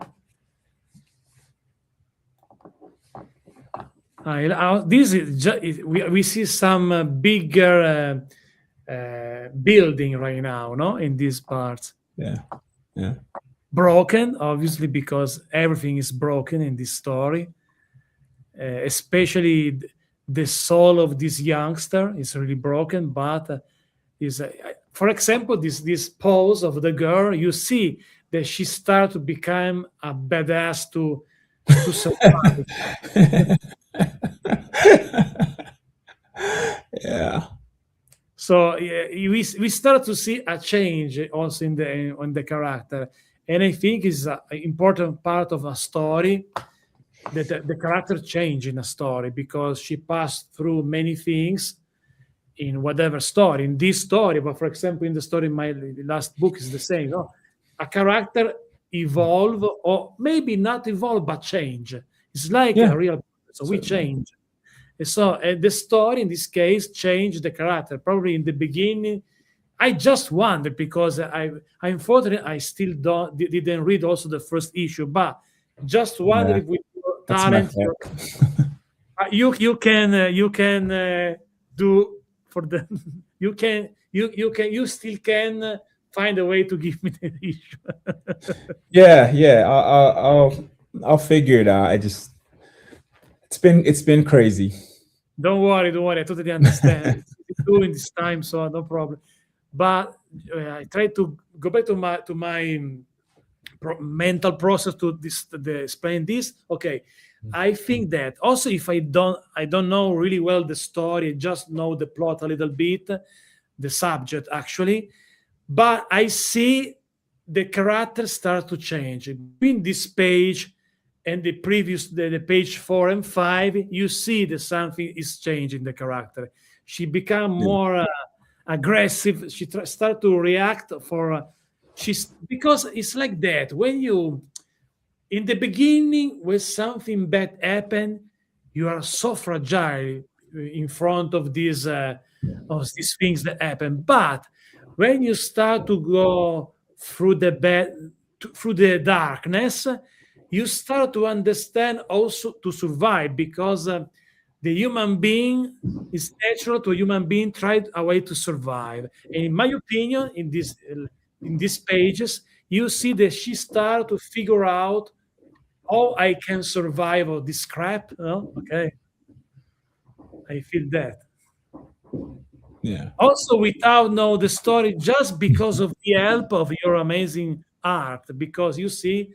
This is we see some bigger building right now, no, in this part. Yeah, yeah, Broken, obviously, because everything is broken in this story. Especially the soul of this youngster is really broken, but is for example, this pose of the girl, you see that she started to become a badass to survive. yeah, So yeah, we start to see a change also in the character, and I think is an important part of a story, that the character change in a story, because she passed through many things in whatever story, in this story. But for example, in the story in my last book is the same. No? A character evolve, or maybe not evolve, but change. It's like yeah. a real. So we Certainly. change. And so the story in this case changed the character. Probably in the beginning, I just wondered, because I unfortunately I still didn't read also the first issue, but just wonder Yeah, if with your that's my talent, fault. you can do for the you still can find a way to give me the issue. Yeah, yeah. I'll figure it out. It's been crazy. Don't worry, I totally understand. It's doing this time, so no problem. But I try to go back to my mental process to explain this. Okay, I think that also, if I don't know really well the story, just know the plot a little bit, the subject actually, but I see the character start to change between this page and the previous the page 4 and 5. You see that something is changing the character. She become Yeah, more aggressive. She start to react for she's because it's like that when you in the beginning when something bad happen, you are so fragile in front of these things that happen. But when you start to go through the through the darkness, you start to understand also to survive, because the human being is natural to a human being try a way to survive. And in my opinion, in these pages, you see that she start to figure out how I can survive all this crap. Okay. I feel that. Yeah. Also, without know the story, just because of the help of your amazing art, because you see,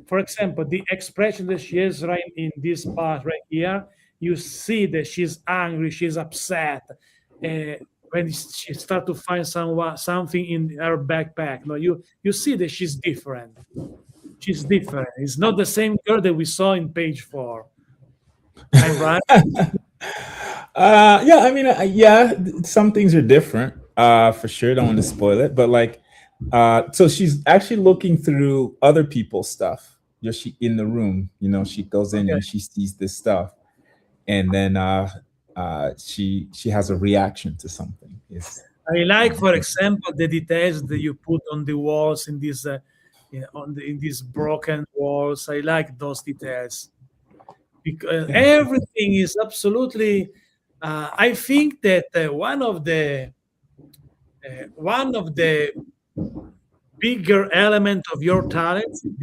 for example, the expression that she has right in this part right here, you see that she's angry, she's upset. Uh, when she start to find something in her backpack, no, you see that she's different. She's different. It's not the same girl that we saw in page 4. I'm right. Yeah, I mean, yeah, some things are different, for sure. Don't want to spoil it, but like, so she's actually looking through other people's stuff. Just she in the room, she goes in Okay. and she sees this stuff, and then she has a reaction to something. Is I like, for example, the details that you put on the walls in this, in these broken walls. I like those details because yeah, everything is absolutely. I think that one of the bigger element of your talents in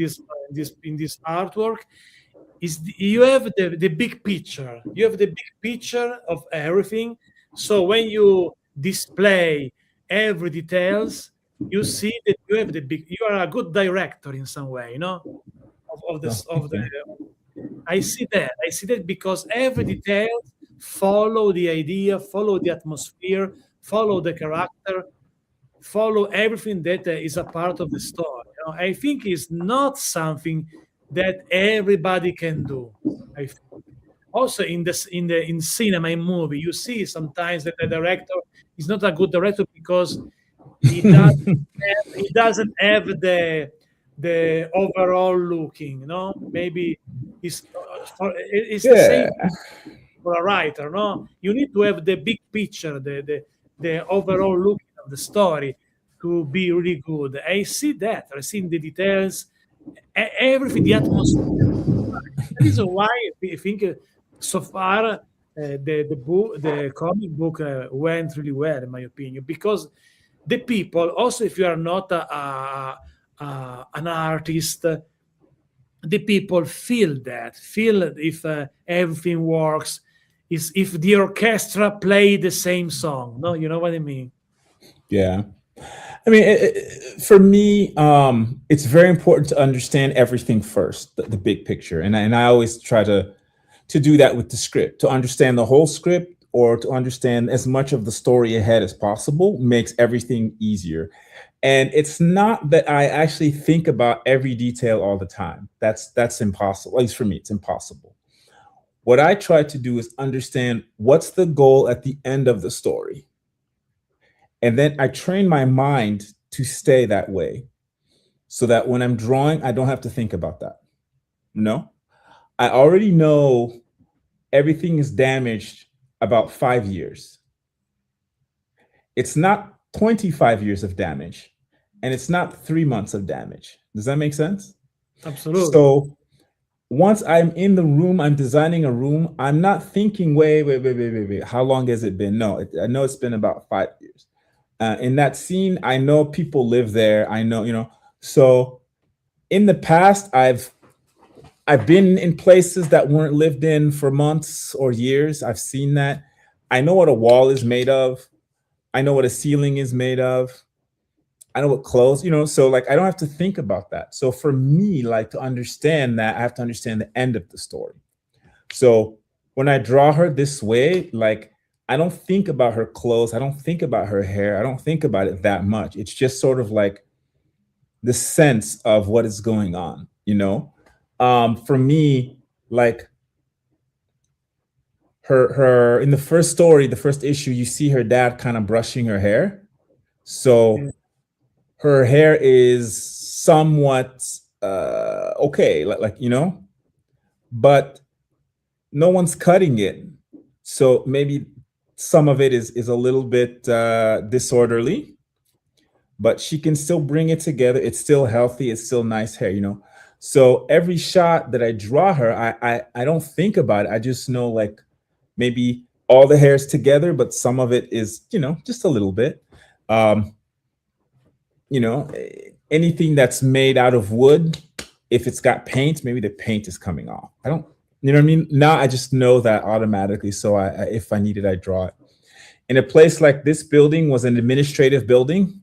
this artwork is you have the big picture. You have the big picture of everything. So when you display every details, you see that you have the big. You are a good director in some way, of so, this of the. okay. I see that. I see that because every detail follow the idea, follow the atmosphere, follow the character, follow everything that is a part of the story. I think it's not something that everybody can do. I think. Also in cinema, in movie, you see sometimes that the director is not a good director because he doesn't have the overall looking. Maybe it's the same Yeah, for a writer. No, you need to have the big picture, the overall look of the story to be really good. I see that. I see the details, everything, the atmosphere. The reason why I think so far the comic book went really well, in my opinion, because the people, also if you are not an artist, the people feel if everything works, is if the orchestra play the same song. No, you know what I mean? yeah. I mean, for me, it's very important to understand everything first, the big picture, and I always try to do that with the script. To understand the whole script or to understand as much of the story ahead as possible makes everything easier. And it's not that I actually think about every detail all the time. That's impossible. At least for me, it's impossible. What I try to do is understand what's the goal at the end of the story. And then I train my mind to stay that way so that when I'm drawing, I don't have to think about that. No, I already know everything is damaged about 5 years. It's not 25 years of damage and it's not 3 months of damage. Does that make sense? Absolutely. So once I'm in the room, I'm designing a room, I'm not thinking, wait, how long has it been? No, I know it's been about 5 years. In that scene, I know people live there. I know, so in the past, I've been in places that weren't lived in for months or years. I've seen that. I know what a wall is made of. I know what a ceiling is made of. I know what clothes, so like I don't have to think about that. So for me, like to understand that, I have to understand the end of the story. So when I draw her this way, like I don't think about her clothes, I don't think about her hair, I don't think about it that much. It's just sort of like the sense of what is going on. For me, like her in the first story, the first issue, you see her dad kind of brushing her hair. Yeah. So her hair is somewhat okay, but no one's cutting it. So maybe some of it is a little bit disorderly, but she can still bring it together. It's still healthy. It's still nice hair. So every shot that I draw her, I don't think about it. I just know like maybe all the hairs together, but some of it is just a little bit. Um, anything that's made out of wood, if it's got paint, maybe the paint is coming off. I don't You know what I mean? Now I just know that automatically. So if I need it, I draw it. In a place like this building was an administrative building,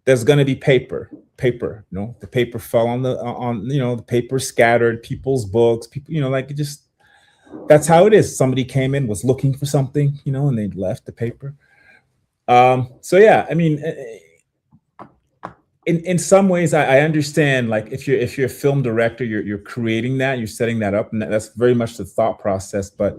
there's going to be paper. You know, the paper fell on the paper scattered, people's books, people. Like it just that's how it is. Somebody came in, was looking for something, and they left the paper. So yeah, I mean, in some ways, I understand. Like if you're a film director, you're creating that, you're setting that up, and that's very much the thought process. But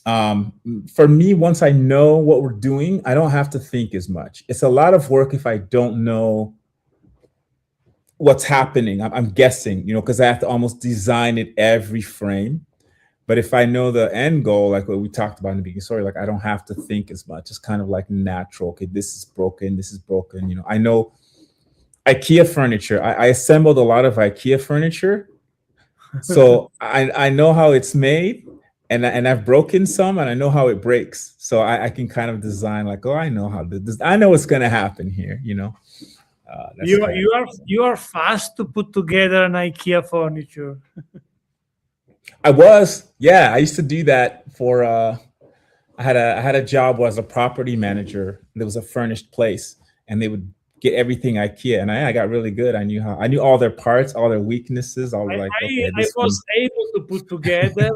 for me, once I know what we're doing, I don't have to think as much. It's a lot of work if I don't know what's happening. I'm guessing, because I have to almost design it every frame. But if I know the end goal, like what we talked about in the beginning, sorry, like I don't have to think as much. It's kind of like natural. Okay, this is broken. This is broken. I know IKEA furniture. I assembled a lot of IKEA furniture, so I know how it's made, and I've broken some, and I know how it breaks. So I can kind of design like, oh, I know how this. I know what's going to happen here. That's You kind of, you are fast to put together an IKEA furniture. yeah. I used to do that for. I had a job where I was a property manager. There was a furnished place, and they would get everything IKEA, and I got really good. I knew all their parts, all their weaknesses. I was like, okay, I this one. was able to put together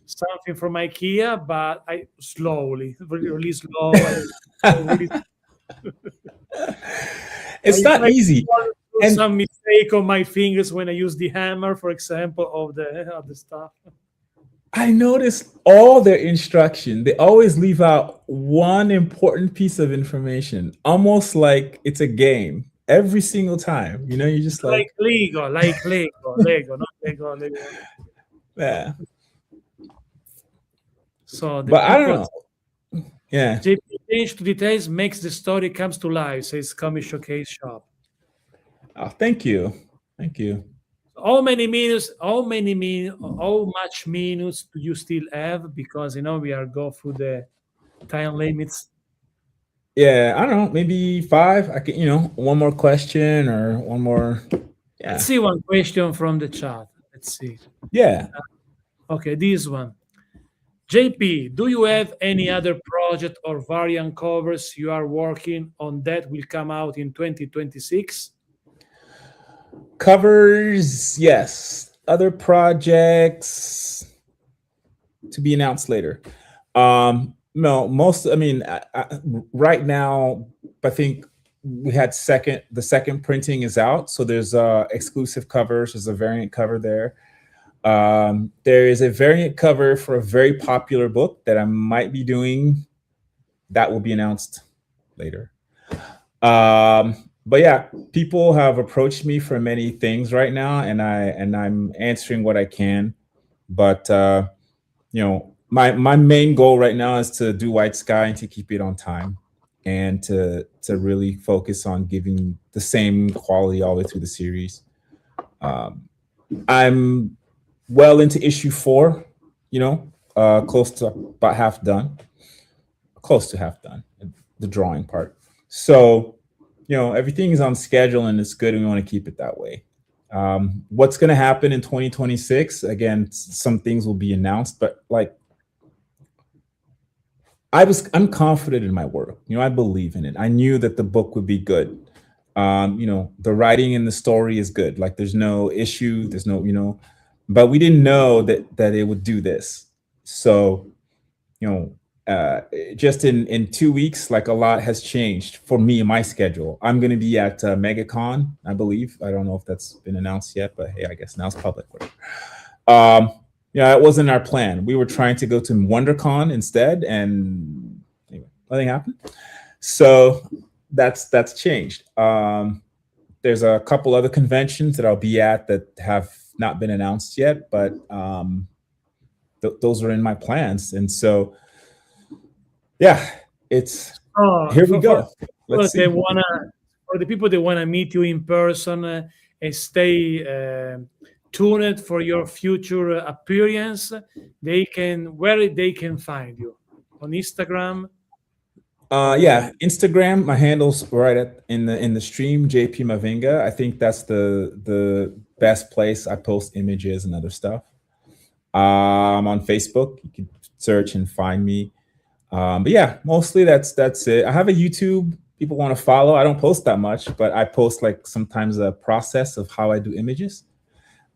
something from IKEA, but I slowly, really slow, and really. It's not I easy, do and some mistake on my fingers when I use the hammer, for example, of the stuff. I noticed all their instruction. They always leave out one important piece of information, almost like it's a game every single time. You're just Like like, Lego, Lego, not Lego, Lego. yeah. So the But I don't people, know. Yeah. JP change to details makes the story comes to life, says Comic Showcase Shop. Oh, thank you. Thank you. How many minutes? How much minutes do you still have? Because we are go through the time limits. Yeah, I don't know. Maybe five. I can, one more question or one more. Let's Yeah. see one question from the chat. Let's see. Yeah. Okay, this one. JP, do you have any other project or variant covers you are working on that will come out in 2026? Covers, yes. Other projects to be announced later. No, most. I mean, right now, I think we had the second printing is out, so there's exclusive covers. There's a variant cover there. There is a variant cover for a very popular book that I might be doing. That will be announced later. But yeah, people have approached me for many things right now, and I'm answering what I can. But my main goal right now is to do White Sky and to keep it on time, and to really focus on giving the same quality all the way through the series. I'm well into issue 4, close to about half done, close to half done, the drawing part. So, everything is on schedule and it's good, and we want to keep it that way. What's going to happen in 2026? Again, some things will be announced, but like, I'm confident in my work. I believe in it. I knew that the book would be good. The writing and the story is good. Like, there's no issue. There's no, but we didn't know that it would do this. So, just in 2 weeks, like, a lot has changed for me and my schedule. I'm going to be at MegaCon, I believe. I don't know if that's been announced yet, but hey, I guess now it's public. It wasn't our plan. We were trying to go to WonderCon instead, and anyway, nothing happened. So that's changed. There's a couple other conventions that I'll be at that have not been announced yet, but those are in my plans. And so, yeah, it's here we go. Let's see. For the people that wanna meet you in person and stay tuned for your future appearance, where they can find you on Instagram. Yeah, Instagram. My handle's right at in the stream. JP Mavinga. I think that's the best place I post images and other stuff. On Facebook, you can search and find me. But yeah, mostly that's it. I have a YouTube. People want to follow. I don't post that much, but I post like sometimes a process of how I do images.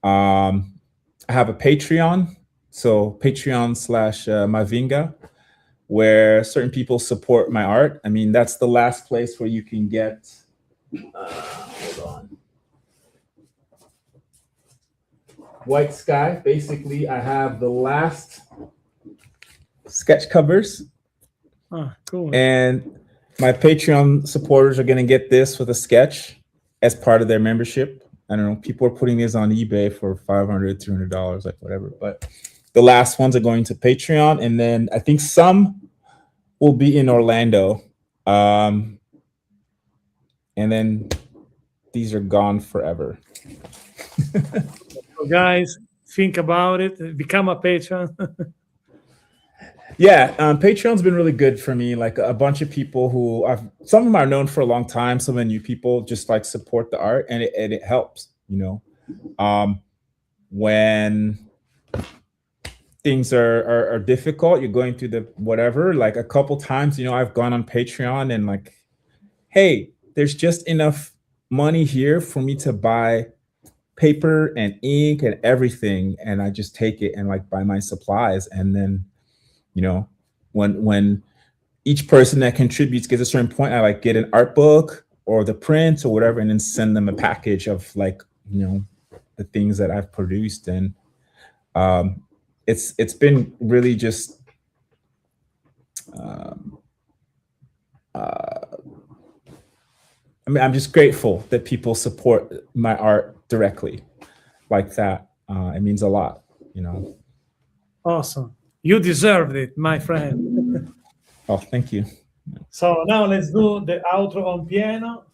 Um, I have a Patreon, so Patreon/, Mavinga, where certain people support my art. I mean, that's the last place where you can get. Hold on. White Sky. Basically, I have the last sketch covers. Oh, cool. And my Patreon supporters are going to get this with a sketch as part of their membership. I don't know. People are putting this on eBay for $500, $300, like whatever. But the last ones are going to Patreon. And then I think some will be in Orlando. And then these are gone forever. So guys, think about it. Become a patron. Yeah, Patreon's been really good for me. Like a bunch of people who some of them are known for a long time. Some of the new people just like support the art, and it helps. When things are difficult, you're going through the whatever. Like a couple times, I've gone on Patreon and like, hey, there's just enough money here for me to buy paper and ink and everything, and I just take it and like buy my supplies, and then. When each person that contributes gets a certain point, I like get an art book or the print or whatever, and then send them a package of like, the things that I've produced. And it's been really just I mean, I'm just grateful that people support my art directly like that. It means a lot. Awesome. You deserved it, my friend. Oh, thank you. So now let's do the outro on piano.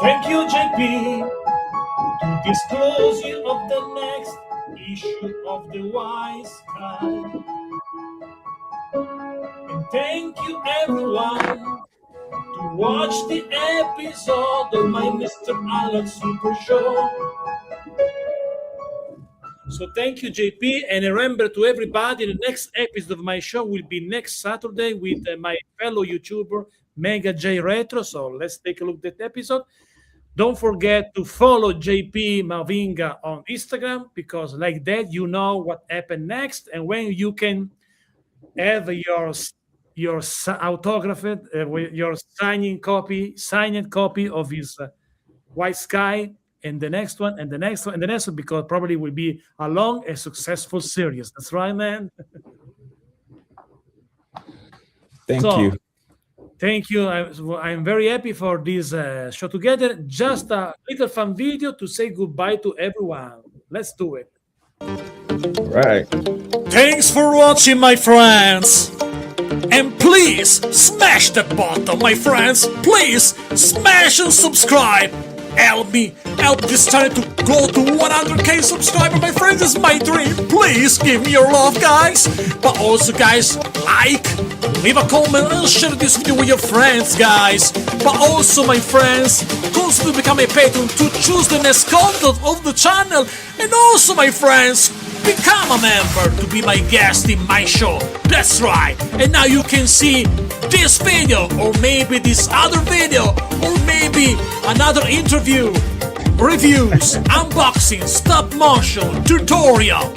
Thank you, JP, to disclose you of the next issue of the Wise Sky. And thank you, everyone, to watch the episode of my Mr. Alex Super Show. So thank you, JP, and remember to everybody, the next episode of my show will be next Saturday with my fellow YouTuber, Mega J Retro. So let's take a look at that episode. Don't forget to follow JP Mavinga on Instagram, because like that, you know what happened next, and when you can have your autographed, your signed copy of his White Sky, and the next one, and the next one, and the next one, because probably will be a long and successful series. That's right, man. Thank you. Thank you. I'm very happy for this show together. Just a little fun video to say goodbye to everyone. Let's do it. Right. Thanks for watching, my friends. And please smash that button, my friends. Please smash and subscribe. Help this channel to go to 100k subscribers, my friends. It's my dream. Please give me your love, guys. But also, guys, like, leave a comment, and share this video with your friends, guys. But also, my friends, consider becoming a patron to choose the next content of the channel. And also, my friends, become a member to be my guest in my show. That's right. And now you can see this video, or maybe this other video, or maybe another interview, reviews, unboxing, stop motion, tutorial,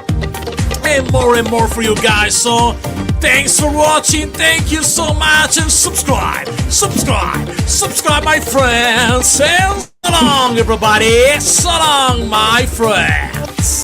and more for you guys. So thanks for watching. Thank you so much, and subscribe, my friends. And so long, everybody. So long, my friends.